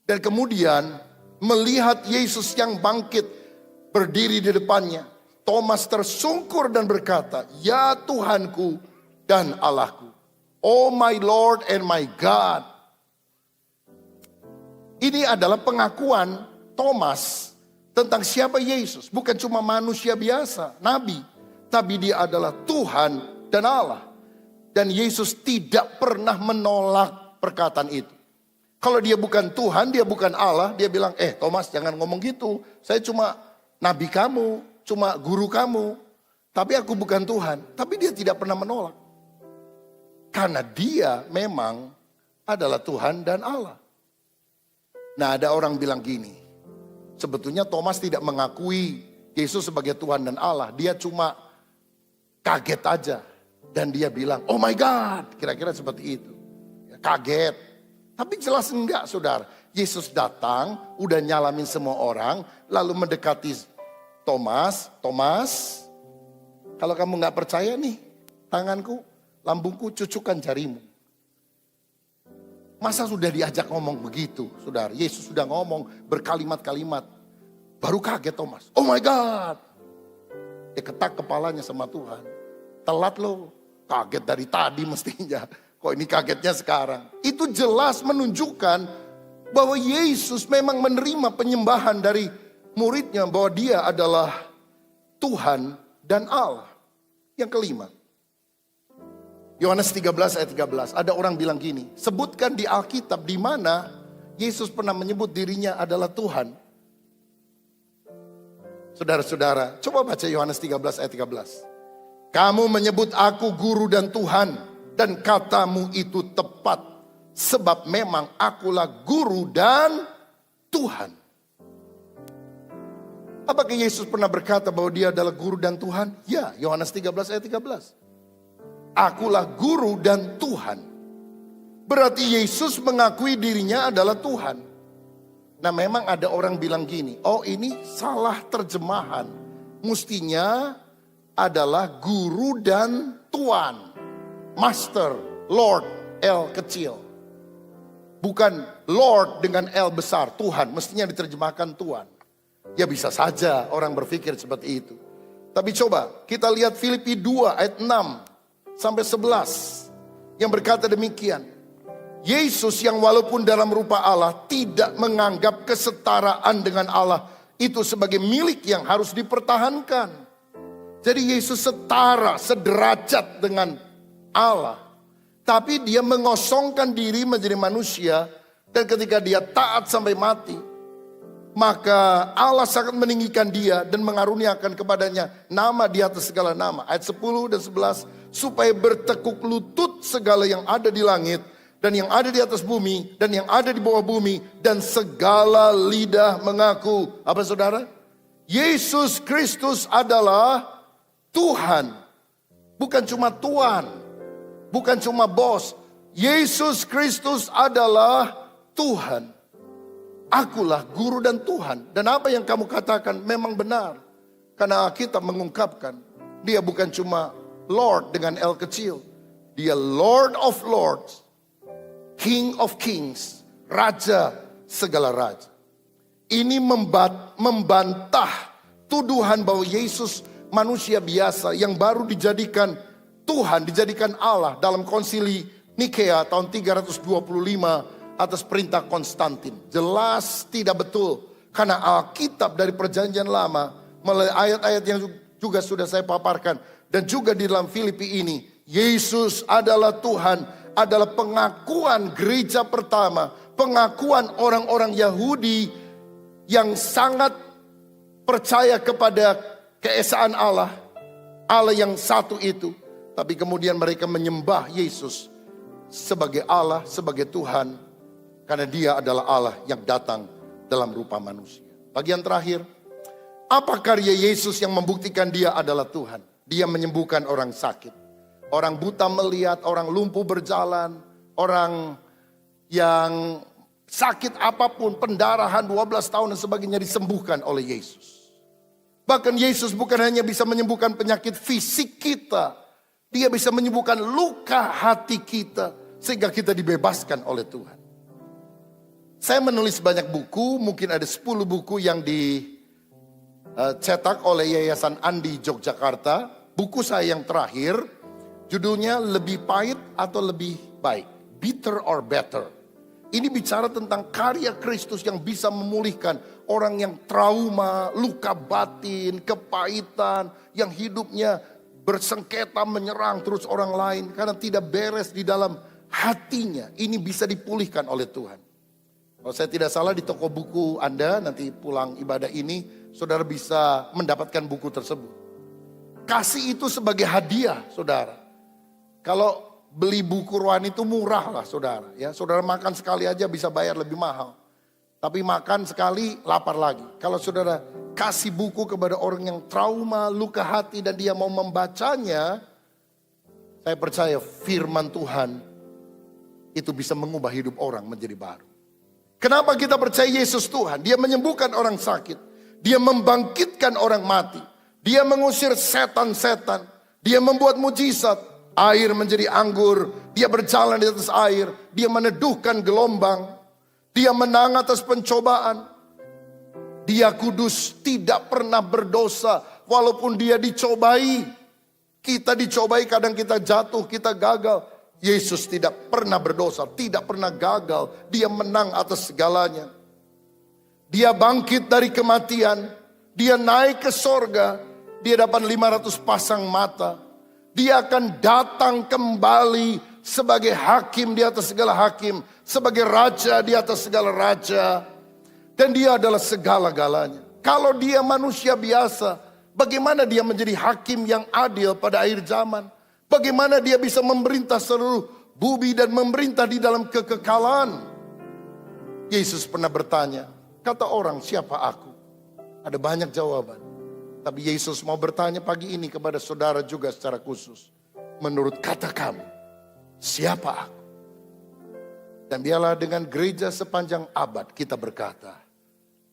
Dan kemudian melihat Yesus yang bangkit berdiri di depannya. Thomas tersungkur dan berkata, ya Tuhanku dan Allahku. Oh my Lord and my God. Ini adalah pengakuan Thomas tentang siapa Yesus. Bukan cuma manusia biasa, nabi. Tapi dia adalah Tuhan dan Allah. Dan Yesus tidak pernah menolak perkataan itu. Kalau dia bukan Tuhan, dia bukan Allah, dia bilang, Thomas jangan ngomong gitu. Saya cuma nabi kamu, cuma guru kamu. Tapi aku bukan Tuhan. Tapi dia tidak pernah menolak. Karena dia memang adalah Tuhan dan Allah. Nah ada orang bilang gini, sebetulnya Thomas tidak mengakui Yesus sebagai Tuhan dan Allah. Dia cuma kaget aja. Dan dia bilang, oh my God, kira-kira seperti itu. Kaget. Tapi jelas enggak saudara. Yesus datang, udah nyalamin semua orang. Lalu mendekati Thomas. Thomas, kalau kamu gak percaya nih, tanganku, lambungku, cucukkan jarimu. Masa sudah diajak ngomong begitu saudara. Yesus sudah ngomong berkalimat-kalimat. Baru kaget Thomas. Oh my God. Dia ketak kepalanya sama Tuhan. Telat loh. Kaget dari tadi mestinya. Kok ini kagetnya sekarang? Itu jelas menunjukkan bahwa Yesus memang menerima penyembahan dari muridnya. Bahwa dia adalah Tuhan dan Allah. Yang kelima. Yohanes 13 ayat 13. Ada orang bilang gini. Sebutkan di Alkitab di mana Yesus pernah menyebut dirinya adalah Tuhan. Saudara-saudara, coba baca Yohanes 13 ayat 13. Kamu menyebut aku guru dan Tuhan, dan katamu itu tepat. Sebab memang akulah guru dan Tuhan. Apakah Yesus pernah berkata bahwa dia adalah guru dan Tuhan? Ya, Yohanes 13 ayat 13. Akulah guru dan Tuhan. Berarti Yesus mengakui dirinya adalah Tuhan. Nah memang ada orang bilang gini, oh ini salah terjemahan. Mestinya adalah guru dan tuan. Master, Lord, L kecil. Bukan Lord dengan L besar, Tuhan. Mestinya diterjemahkan Tuhan. Ya bisa saja orang berpikir seperti itu. Tapi coba kita lihat Filipi 2 ayat 6 sampai 11. Yang berkata demikian. Yesus yang walaupun dalam rupa Allah tidak menganggap kesetaraan dengan Allah itu sebagai milik yang harus dipertahankan. Jadi Yesus setara, sederajat dengan Allah. Tapi dia mengosongkan diri menjadi manusia. Dan ketika dia taat sampai mati, maka Allah sangat meninggikan dia dan mengaruniakan kepadanya nama di atas segala nama. Ayat 10 dan 11. Supaya bertekuk lutut segala yang ada di langit dan yang ada di atas bumi, dan yang ada di bawah bumi, dan segala lidah mengaku. Apa saudara? Yesus Kristus adalah Tuhan. Bukan cuma Tuhan. Bukan cuma bos. Yesus Kristus adalah Tuhan. Akulah guru dan Tuhan. Dan apa yang kamu katakan memang benar. Karena Alkitab mengungkapkan, dia bukan cuma Lord dengan L kecil. Dia Lord of Lords. King of Kings, Raja segala raja. Ini membantah tuduhan bahwa Yesus manusia biasa yang baru dijadikan Tuhan, dijadikan Allah dalam konsili Nikea tahun 325 atas perintah Konstantin. Jelas tidak betul. Karena Alkitab dari perjanjian lama melalui ayat-ayat yang juga sudah saya paparkan. Dan juga di dalam Filipi ini, Yesus adalah Tuhan. Adalah pengakuan gereja pertama, pengakuan orang-orang Yahudi yang sangat percaya kepada keesaan Allah, Allah yang satu itu. Tapi kemudian mereka menyembah Yesus sebagai Allah, sebagai Tuhan, karena dia adalah Allah yang datang dalam rupa manusia. Bagian terakhir, apa karya Yesus yang membuktikan dia adalah Tuhan? Dia menyembuhkan orang sakit. Orang buta melihat, orang lumpuh berjalan, orang yang sakit apapun, pendarahan 12 tahun dan sebagainya disembuhkan oleh Yesus. Bahkan Yesus bukan hanya bisa menyembuhkan penyakit fisik kita, dia bisa menyembuhkan luka hati kita sehingga kita dibebaskan oleh Tuhan. Saya menulis banyak buku, mungkin ada 10 buku yang dicetak oleh Yayasan Andi Yogyakarta. Buku saya yang terakhir, judulnya Lebih Pahit atau Lebih Baik, Bitter or Better. Ini bicara tentang karya Kristus yang bisa memulihkan orang yang trauma, luka batin, kepahitan, yang hidupnya bersengketa menyerang terus orang lain karena tidak beres di dalam hatinya. Ini bisa dipulihkan oleh Tuhan. Kalau saya tidak salah di toko buku Anda nanti pulang ibadah ini, saudara bisa mendapatkan buku tersebut. Kasih itu sebagai hadiah, saudara. Kalau beli buku rohani itu murah lah saudara. Ya, saudara makan sekali aja bisa bayar lebih mahal. Tapi makan sekali lapar lagi. Kalau saudara kasih buku kepada orang yang trauma, luka hati dan dia mau membacanya. Saya percaya firman Tuhan itu bisa mengubah hidup orang menjadi baru. Kenapa kita percaya Yesus Tuhan? Dia menyembuhkan orang sakit. Dia membangkitkan orang mati. Dia mengusir setan-setan. Dia membuat mujizat. Air menjadi anggur, dia berjalan di atas air, dia meneduhkan gelombang, dia menang atas pencobaan. Dia kudus, tidak pernah berdosa, walaupun dia dicobai. Kita dicobai, kadang kita jatuh, kita gagal. Yesus tidak pernah berdosa, tidak pernah gagal, dia menang atas segalanya. Dia bangkit dari kematian, dia naik ke sorga, dia dapat 500 pasang mata. Dia akan datang kembali sebagai hakim di atas segala hakim, sebagai raja di atas segala raja. Dan dia adalah segala-galanya. Kalau dia manusia biasa, bagaimana dia menjadi hakim yang adil pada akhir zaman? Bagaimana dia bisa memerintah seluruh bumi dan memerintah di dalam kekekalan? Yesus pernah bertanya, kata orang siapa aku? Ada banyak jawaban. Tapi Yesus mau bertanya pagi ini kepada saudara juga secara khusus. Menurut kata kamu, siapa aku? Dan biarlah dengan gereja sepanjang abad kita berkata,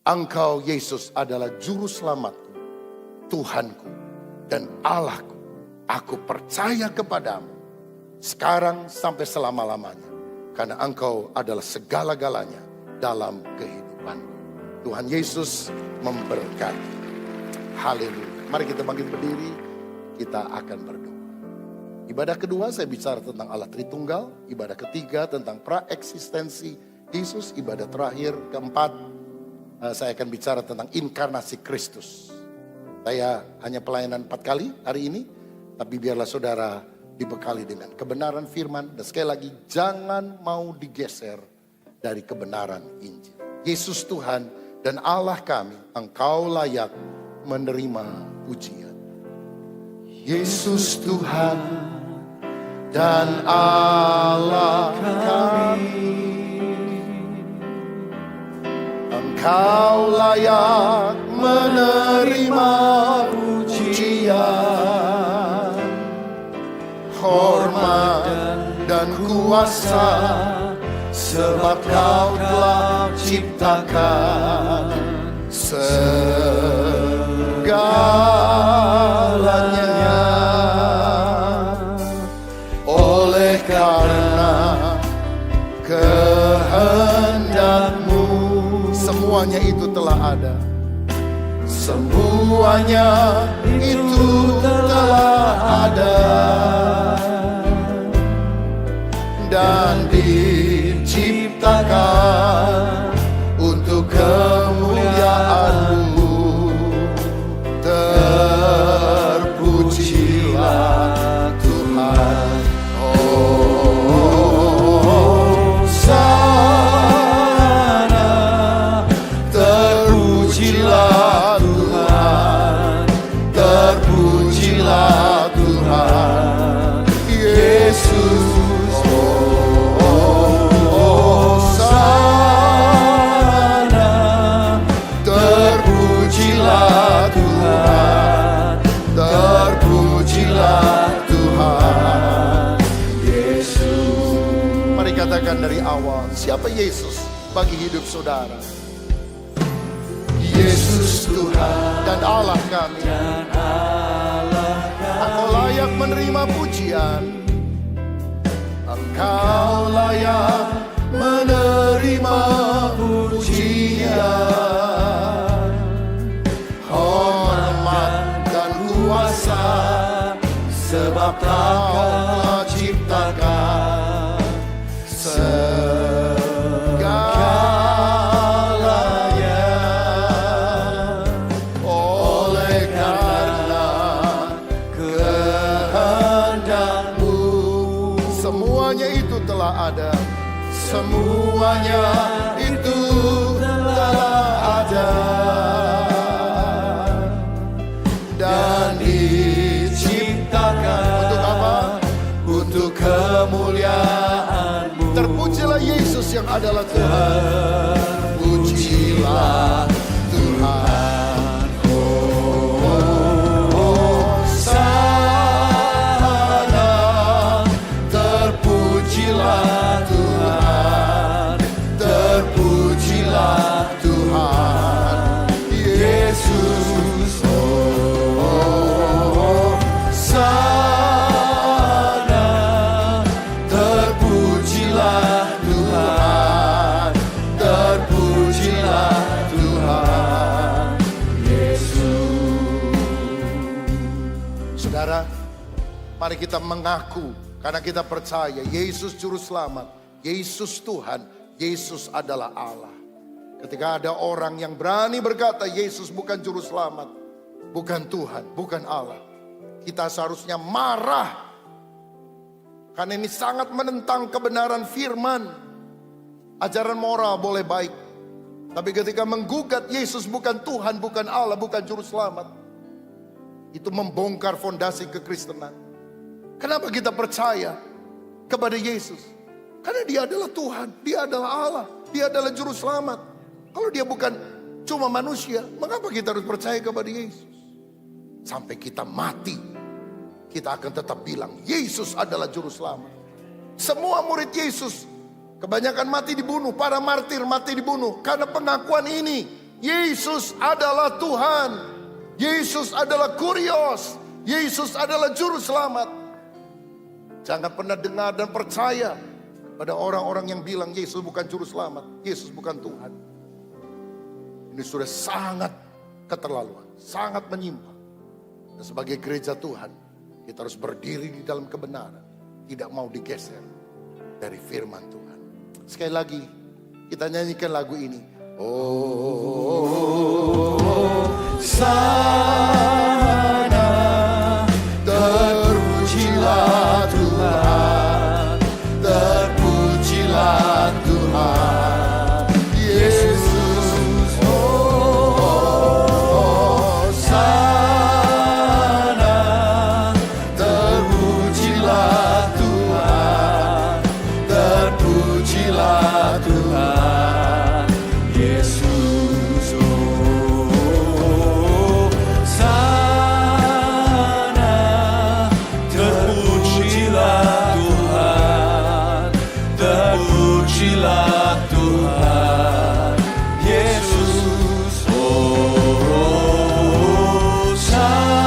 Engkau Yesus adalah juru selamatku, Tuhanku dan Allahku. Aku percaya kepadamu sekarang sampai selama-lamanya. Karena Engkau adalah segala-galanya dalam kehidupanku. Tuhan Yesus memberkati. Haleluya. Mari kita bangkit berdiri, kita akan berdoa. Ibadah kedua saya bicara tentang Allah Tritunggal. Ibadah ketiga tentang praeksistensi Yesus. Ibadah terakhir keempat saya akan bicara tentang inkarnasi Kristus. Saya hanya pelayanan 4 kali hari ini. Tapi biarlah saudara dibekali dengan kebenaran firman. Dan sekali lagi jangan mau digeser dari kebenaran Injil. Yesus Tuhan dan Allah kami, Engkau layak menerima pujian. Yesus Tuhan dan Allah kami, Engkau layak menerima pujian, hormat dan kuasa, sebab Kau telah ciptakan segalanya. Oleh karena kehendak-Mu, semuanya itu telah ada. Semuanya itu telah ada dan diciptakan untuk kemuliaan-Mu. Terpujilah Tuhan. Hosana, terpujilah Tuhan, terpujilah Tuhan Yesus. Katakan dari awal, siapa Yesus bagi hidup saudara? Yesus Tuhan dan Allah kami. Engkau layak menerima pujian. Engkau layak menerima pujian, hormat dan kuasa, sebab Kau telah ciptakan segalanya. Oleh karena kehendak-Mu, semuanya itu telah ada. Semuanya itu telah ada dan diciptakan untuk apa? Untuk kemuliaan. Terpujilah Yesus yang adalah Tuhan. Pujilah Tuhan. Hosana, terpujilah Tuhan, terpujilah Tuhan Yesus. Hosana, terpujilah Tuhan, terpujilah Tuhan Yesus. Saudara, mari kita mengaku karena kita percaya Yesus juru selamat, Yesus Tuhan, Yesus adalah Allah. Ketika ada orang yang berani berkata Yesus bukan juru selamat, bukan Tuhan, bukan Allah, kita seharusnya marah. Karena ini sangat menentang kebenaran firman. Ajaran moral boleh baik, tapi ketika menggugat Yesus bukan Tuhan, bukan Allah, bukan juru selamat, itu membongkar fondasi kekristenan. Kenapa kita percaya kepada Yesus? Karena Dia adalah Tuhan, Dia adalah Allah, Dia adalah juru selamat. Kalau Dia bukan cuma manusia, mengapa kita harus percaya kepada Yesus? Sampai kita mati, kita akan tetap bilang Yesus adalah juru selamat. Semua murid Yesus kebanyakan mati dibunuh, para martir mati dibunuh karena pengakuan ini. Yesus adalah Tuhan. Yesus adalah Kurios. Yesus adalah Juru Selamat. Jangan pernah dengar dan percaya pada orang-orang yang bilang Yesus bukan Juru Selamat, Yesus bukan Tuhan. Ini sudah sangat keterlaluan, sangat menyimpang. Dan sebagai gereja Tuhan, kita harus berdiri di dalam kebenaran, tidak mau digeser dari firman Tuhan. Sekali lagi, kita nyanyikan lagu ini. Oh, sana terpujilah Tuhan, terpujilah Tuhan Yesus. Oh, sana terpujilah Tuhan, terpujilah Tuhan Yesus. Oh, sana terpujilah Tuhan, terpujilah Tuhan Yesus. Oh, sana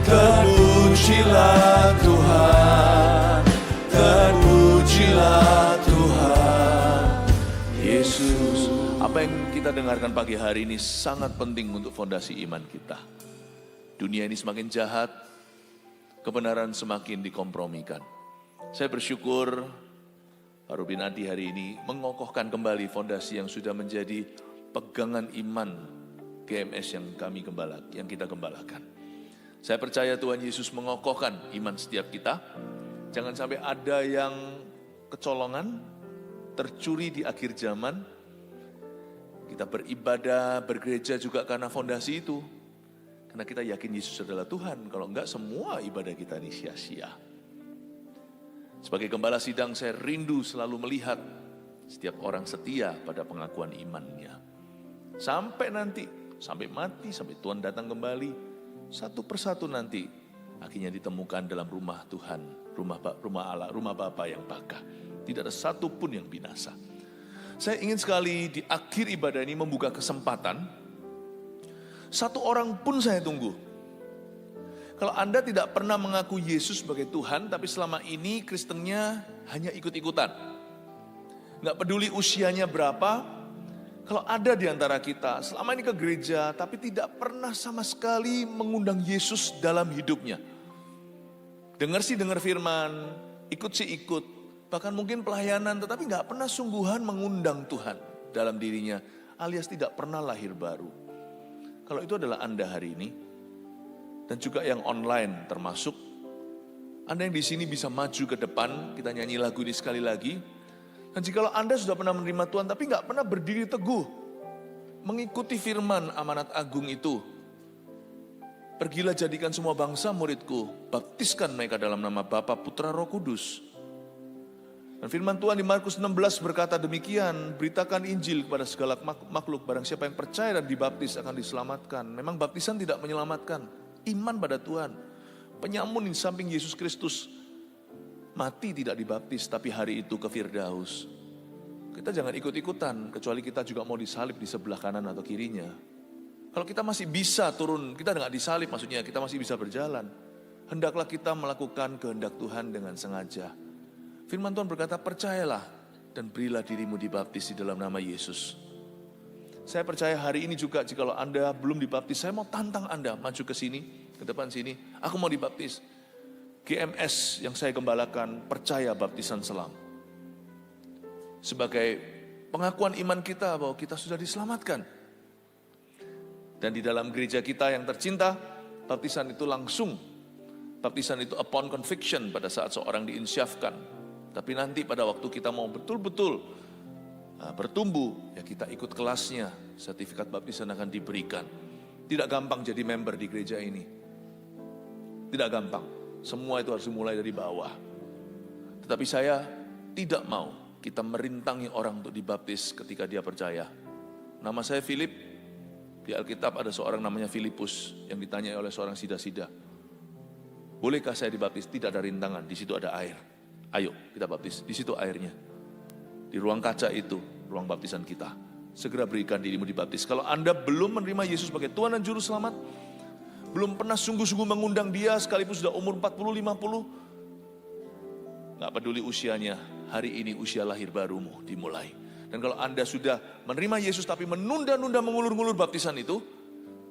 terpujilah Tuhan, terpujilah Tuhan Yesus. Apa yang kita dengarkan pagi hari ini sangat penting untuk fondasi iman kita. Dunia ini semakin jahat, kebenaran semakin dikompromikan. Saya bersyukur Pak Rubin Adi hari ini mengokohkan kembali fondasi yang sudah menjadi pegangan iman GMS yang kita gembalakan. Saya percaya Tuhan Yesus mengokohkan iman setiap kita. Jangan sampai ada yang kecolongan, tercuri di akhir zaman. Kita beribadah, bergereja juga karena fondasi itu. Karena kita yakin Yesus adalah Tuhan. Kalau enggak, semua ibadah kita ini sia-sia. Sebagai gembala sidang, saya rindu selalu melihat setiap orang setia pada pengakuan imannya. Sampai nanti, sampai mati, sampai Tuhan datang kembali, satu persatu nanti akhirnya ditemukan dalam rumah Tuhan, rumah Allah, rumah Bapa yang bakah. Tidak ada satu pun yang binasa. Saya ingin sekali di akhir ibadah ini membuka kesempatan. Satu orang pun saya tunggu. Kalau Anda tidak pernah mengaku Yesus sebagai Tuhan, tapi selama ini Kristennya hanya ikut-ikutan. Nggak peduli usianya berapa, kalau ada di antara kita, selama ini ke gereja, tapi tidak pernah sama sekali mengundang Yesus dalam hidupnya. Dengar sih dengar firman, ikut sih ikut, bahkan mungkin pelayanan, tetapi nggak pernah sungguhan mengundang Tuhan dalam dirinya, alias tidak pernah lahir baru. Kalau itu adalah Anda hari ini, dan juga yang online termasuk, Anda yang di sini bisa maju ke depan, kita nyanyi lagu ini sekali lagi. Dan jikalau Anda sudah pernah menerima Tuhan, tapi nggak pernah berdiri teguh, mengikuti firman amanat agung itu. Pergilah jadikan semua bangsa muridku, baptiskan mereka dalam nama Bapa, Putra, Roh Kudus. Dan firman Tuhan di Markus 16 berkata demikian, beritakan Injil kepada segala makhluk, barang siapa yang percaya dan dibaptis akan diselamatkan. Memang baptisan tidak menyelamatkan, iman pada Tuhan. Penyamun di samping Yesus Kristus, mati tidak dibaptis, tapi hari itu ke Firdaus. Kita jangan ikut-ikutan, kecuali kita juga mau disalib di sebelah kanan atau kirinya. Kalau kita masih bisa turun, kita nggak disalib, maksudnya kita masih bisa berjalan. Hendaklah kita melakukan kehendak Tuhan dengan sengaja. Firman Tuhan berkata, percayalah dan berilah dirimu dibaptis di dalam nama Yesus. Saya percaya hari ini juga, jikalau Anda belum dibaptis, saya mau tantang Anda maju ke sini, ke depan sini. Aku mau dibaptis. GMS yang saya gembalakan percaya baptisan selam. Sebagai pengakuan iman kita bahwa kita sudah diselamatkan. Dan di dalam gereja kita yang tercinta, baptisan itu langsung. Baptisan itu upon conviction pada saat seorang diinsyafkan. Tapi nanti pada waktu kita mau betul-betul bertumbuh, ya kita ikut kelasnya, sertifikat baptisan akan diberikan. Tidak gampang jadi member di gereja ini. Tidak gampang. Semua itu harus dimulai dari bawah. Tetapi saya tidak mau kita merintangi orang untuk dibaptis ketika dia percaya. Nama saya Philip, di Alkitab ada seorang namanya Filipus yang ditanyai oleh seorang sida-sida. Bolehkah saya dibaptis? Tidak ada rintangan, di situ ada air. Ayo kita baptis, di situ airnya. Di ruang kaca itu, ruang baptisan kita. segera berikan dirimu dibaptis. Kalau Anda belum menerima Yesus sebagai Tuhan dan Juru Selamat, belum pernah sungguh-sungguh mengundang Dia sekalipun sudah umur 40-50, gak peduli usianya, hari ini usia lahir barumu dimulai. Dan kalau Anda sudah menerima Yesus tapi menunda-nunda mengulur-ngulur baptisan itu,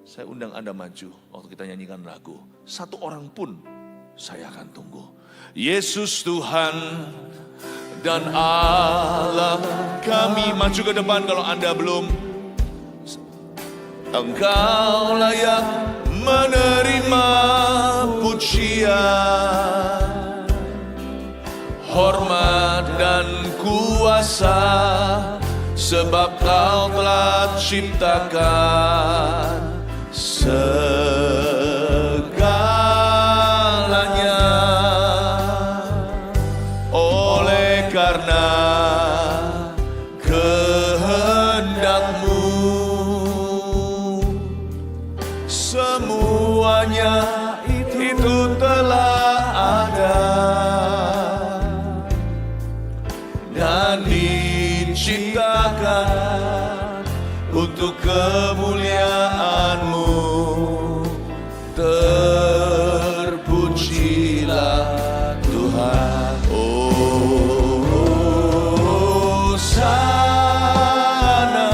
saya undang Anda maju waktu kita nyanyikan lagu. Satu orang pun saya akan tunggu. Yesus Tuhan dan Allah kami, maju ke depan kalau Anda belum. Engkau layak menerima pujian, hormat dan kuasa, sebab Kau telah ciptakan segalanya. Oleh karena kehendak-Mu, semuanya itu telah ada dan diciptakan untuk kemuliaan-Mu. Terpujilah Tuhan. Oh, sana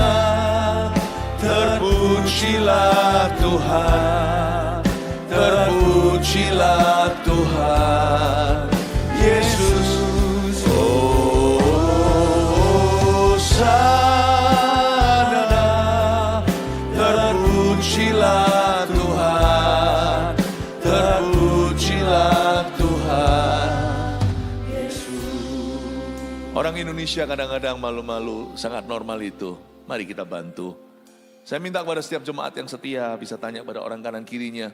terpujilah Tuhan, terpujilah Tuhan Yesus. Oh, sana terpujilah Tuhan, terpujilah Tuhan Yesus. Orang Indonesia kadang-kadang malu-malu, sangat normal itu. Mari kita bantu. Saya minta kepada setiap jemaat yang setia bisa tanya pada orang kanan kirinya,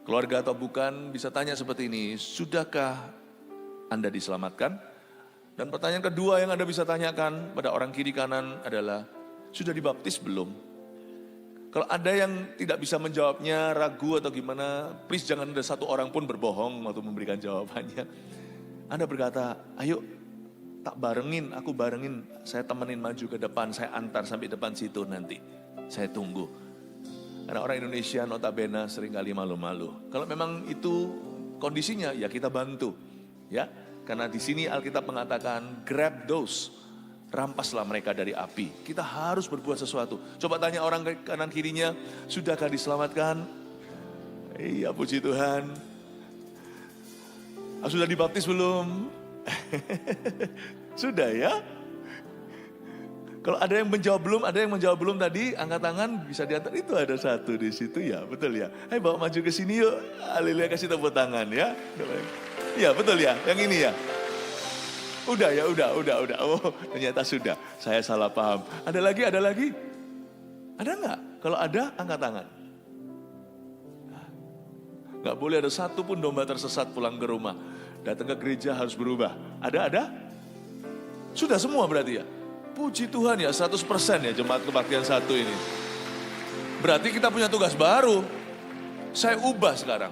keluarga atau bukan, bisa tanya seperti ini, sudahkah Anda diselamatkan? Dan pertanyaan kedua yang Anda bisa tanyakan pada orang kiri kanan adalah, sudah dibaptis belum? Kalau ada yang tidak bisa menjawabnya, ragu atau gimana, please jangan ada satu orang pun berbohong waktu memberikan jawabannya. Anda berkata, ayo tak barengin, aku barengin, saya temenin maju ke depan, saya antar sampai depan situ nanti. Saya tunggu. Karena orang Indonesia notabene seringkali malu-malu. Kalau memang itu kondisinya, ya kita bantu. Ya, karena di sini Alkitab mengatakan, grab those, rampaslah mereka dari api. Kita harus berbuat sesuatu. Coba tanya orang kanan kirinya, sudahkah diselamatkan? Iya, puji Tuhan. Sudah dibaptis belum? Sudah ya? Kalau ada yang menjawab belum tadi, angkat tangan bisa diantar. Itu ada satu di situ ya, betul ya. Ayo bawa maju ke sini yuk. Haleluya, kasih tepuk tangan ya. Iya betul ya, yang ini ya. Udah. Oh ternyata sudah, saya salah paham. Ada lagi? Ada nggak? Kalau ada, angkat tangan. Nggak boleh ada satu pun domba tersesat pulang ke rumah. Datang ke gereja harus berubah. Ada? Sudah semua berarti ya? Puji Tuhan ya, 100% ya jemaat kebaktian satu ini. Berarti kita punya tugas baru. Saya ubah sekarang.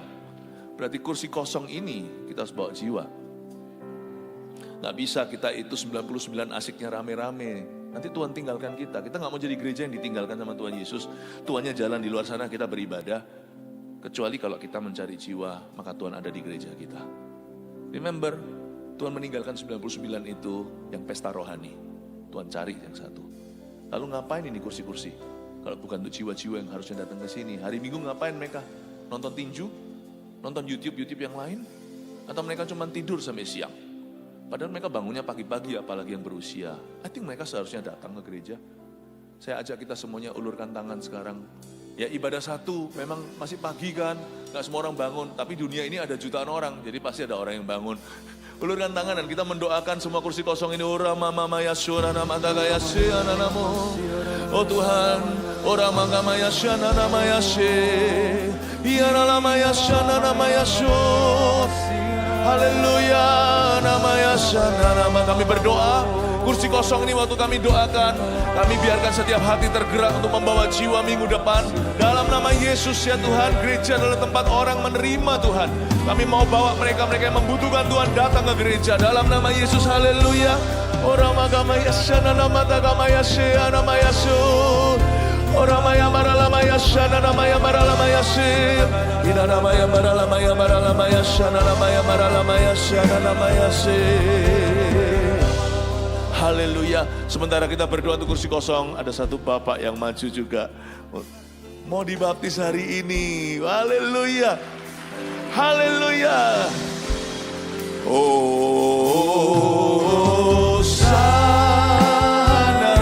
Berarti kursi kosong ini kita harus bawa jiwa. Gak bisa kita itu 99 asiknya rame-rame. Nanti Tuhan tinggalkan kita. Kita gak mau jadi gereja yang ditinggalkan sama Tuhan Yesus. Tuhannya jalan di luar sana, kita beribadah. Kecuali kalau kita mencari jiwa, maka Tuhan ada di gereja kita. Remember, Tuhan meninggalkan 99 itu yang pesta rohani. Tuhan cari yang satu. Lalu ngapain ini kursi-kursi? Kalau bukan untuk jiwa-jiwa yang harusnya datang ke sini. Hari Minggu ngapain mereka? Nonton tinju? Nonton YouTube yang lain? Atau mereka cuma tidur sampai siang? Padahal mereka bangunnya pagi-pagi, apalagi yang berusia. I think mereka seharusnya datang ke gereja. Saya ajak kita semuanya ulurkan tangan sekarang. Ya ibadah satu, memang masih pagi kan? Gak semua orang bangun. Tapi dunia ini ada jutaan orang, jadi pasti ada orang yang bangun. Ulurkan tangan dan kita mendoakan semua kursi kosong ini. Oh Tuhan, Haleluya, namanya sana nama. Kami berdoa, kursi kosong ini waktu kami doakan, kami biarkan setiap hati tergerak untuk membawa jiwa minggu depan. Dalam nama Yesus ya Tuhan, gereja adalah tempat orang menerima Tuhan. Kami mau bawa mereka-mereka yang membutuhkan Tuhan datang ke gereja. Dalam nama Yesus, haleluya. Orang magamaya sana nama tagamaya sea namaya su. Orang maya maralamaya sana namaya maralamaya se. Ina namaya maralamaya sana namaya maralamaya sana namaya se. Haleluya. Sementara kita berdoa untuk kursi kosong, ada satu bapak yang maju juga. Mau dibaptis hari ini. Haleluya. Haleluya. Oh sana,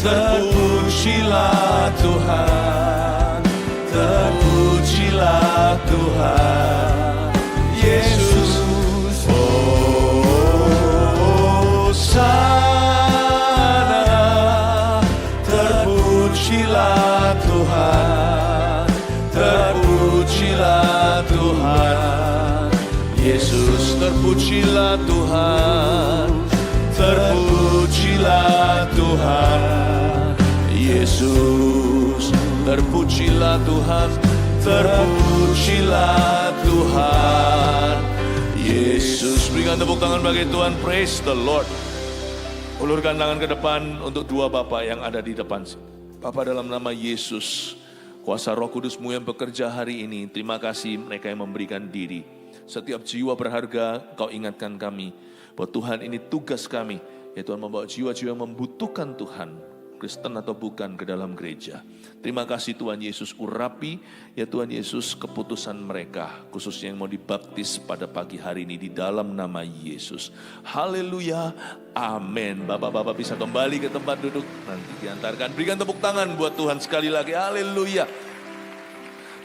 terpujilah Tuhan, terpujilah Tuhan Yesus. Oh sana, terpujilah Tuhan, terpujilah Tuhan Yesus. Terpujilah Tuhan, terpujilah Tuhan Yesus. Terpujilah Tuhan, terpujilah Tuhan Yesus. Berikan tepuk tangan bagi Tuhan. Praise the Lord. Ulurkan tangan ke depan untuk dua Bapak yang ada di depan. Bapak, dalam nama Yesus, kuasa Roh Kudus-Mu yang bekerja hari ini, terima kasih mereka yang memberikan diri. Setiap jiwa berharga, Kau ingatkan kami bahwa Tuhan ini tugas kami, yaitu membawa jiwa-jiwa yang membutuhkan Tuhan, Kristen atau bukan, ke dalam gereja. Terima kasih Tuhan Yesus, urapi ya Tuhan Yesus keputusan mereka, khususnya yang mau dibaptis pada pagi hari ini di dalam nama Yesus. Haleluya, amin. Bapak-bapak bisa kembali ke tempat duduk, nanti diantarkan. Berikan tepuk tangan buat Tuhan sekali lagi, haleluya.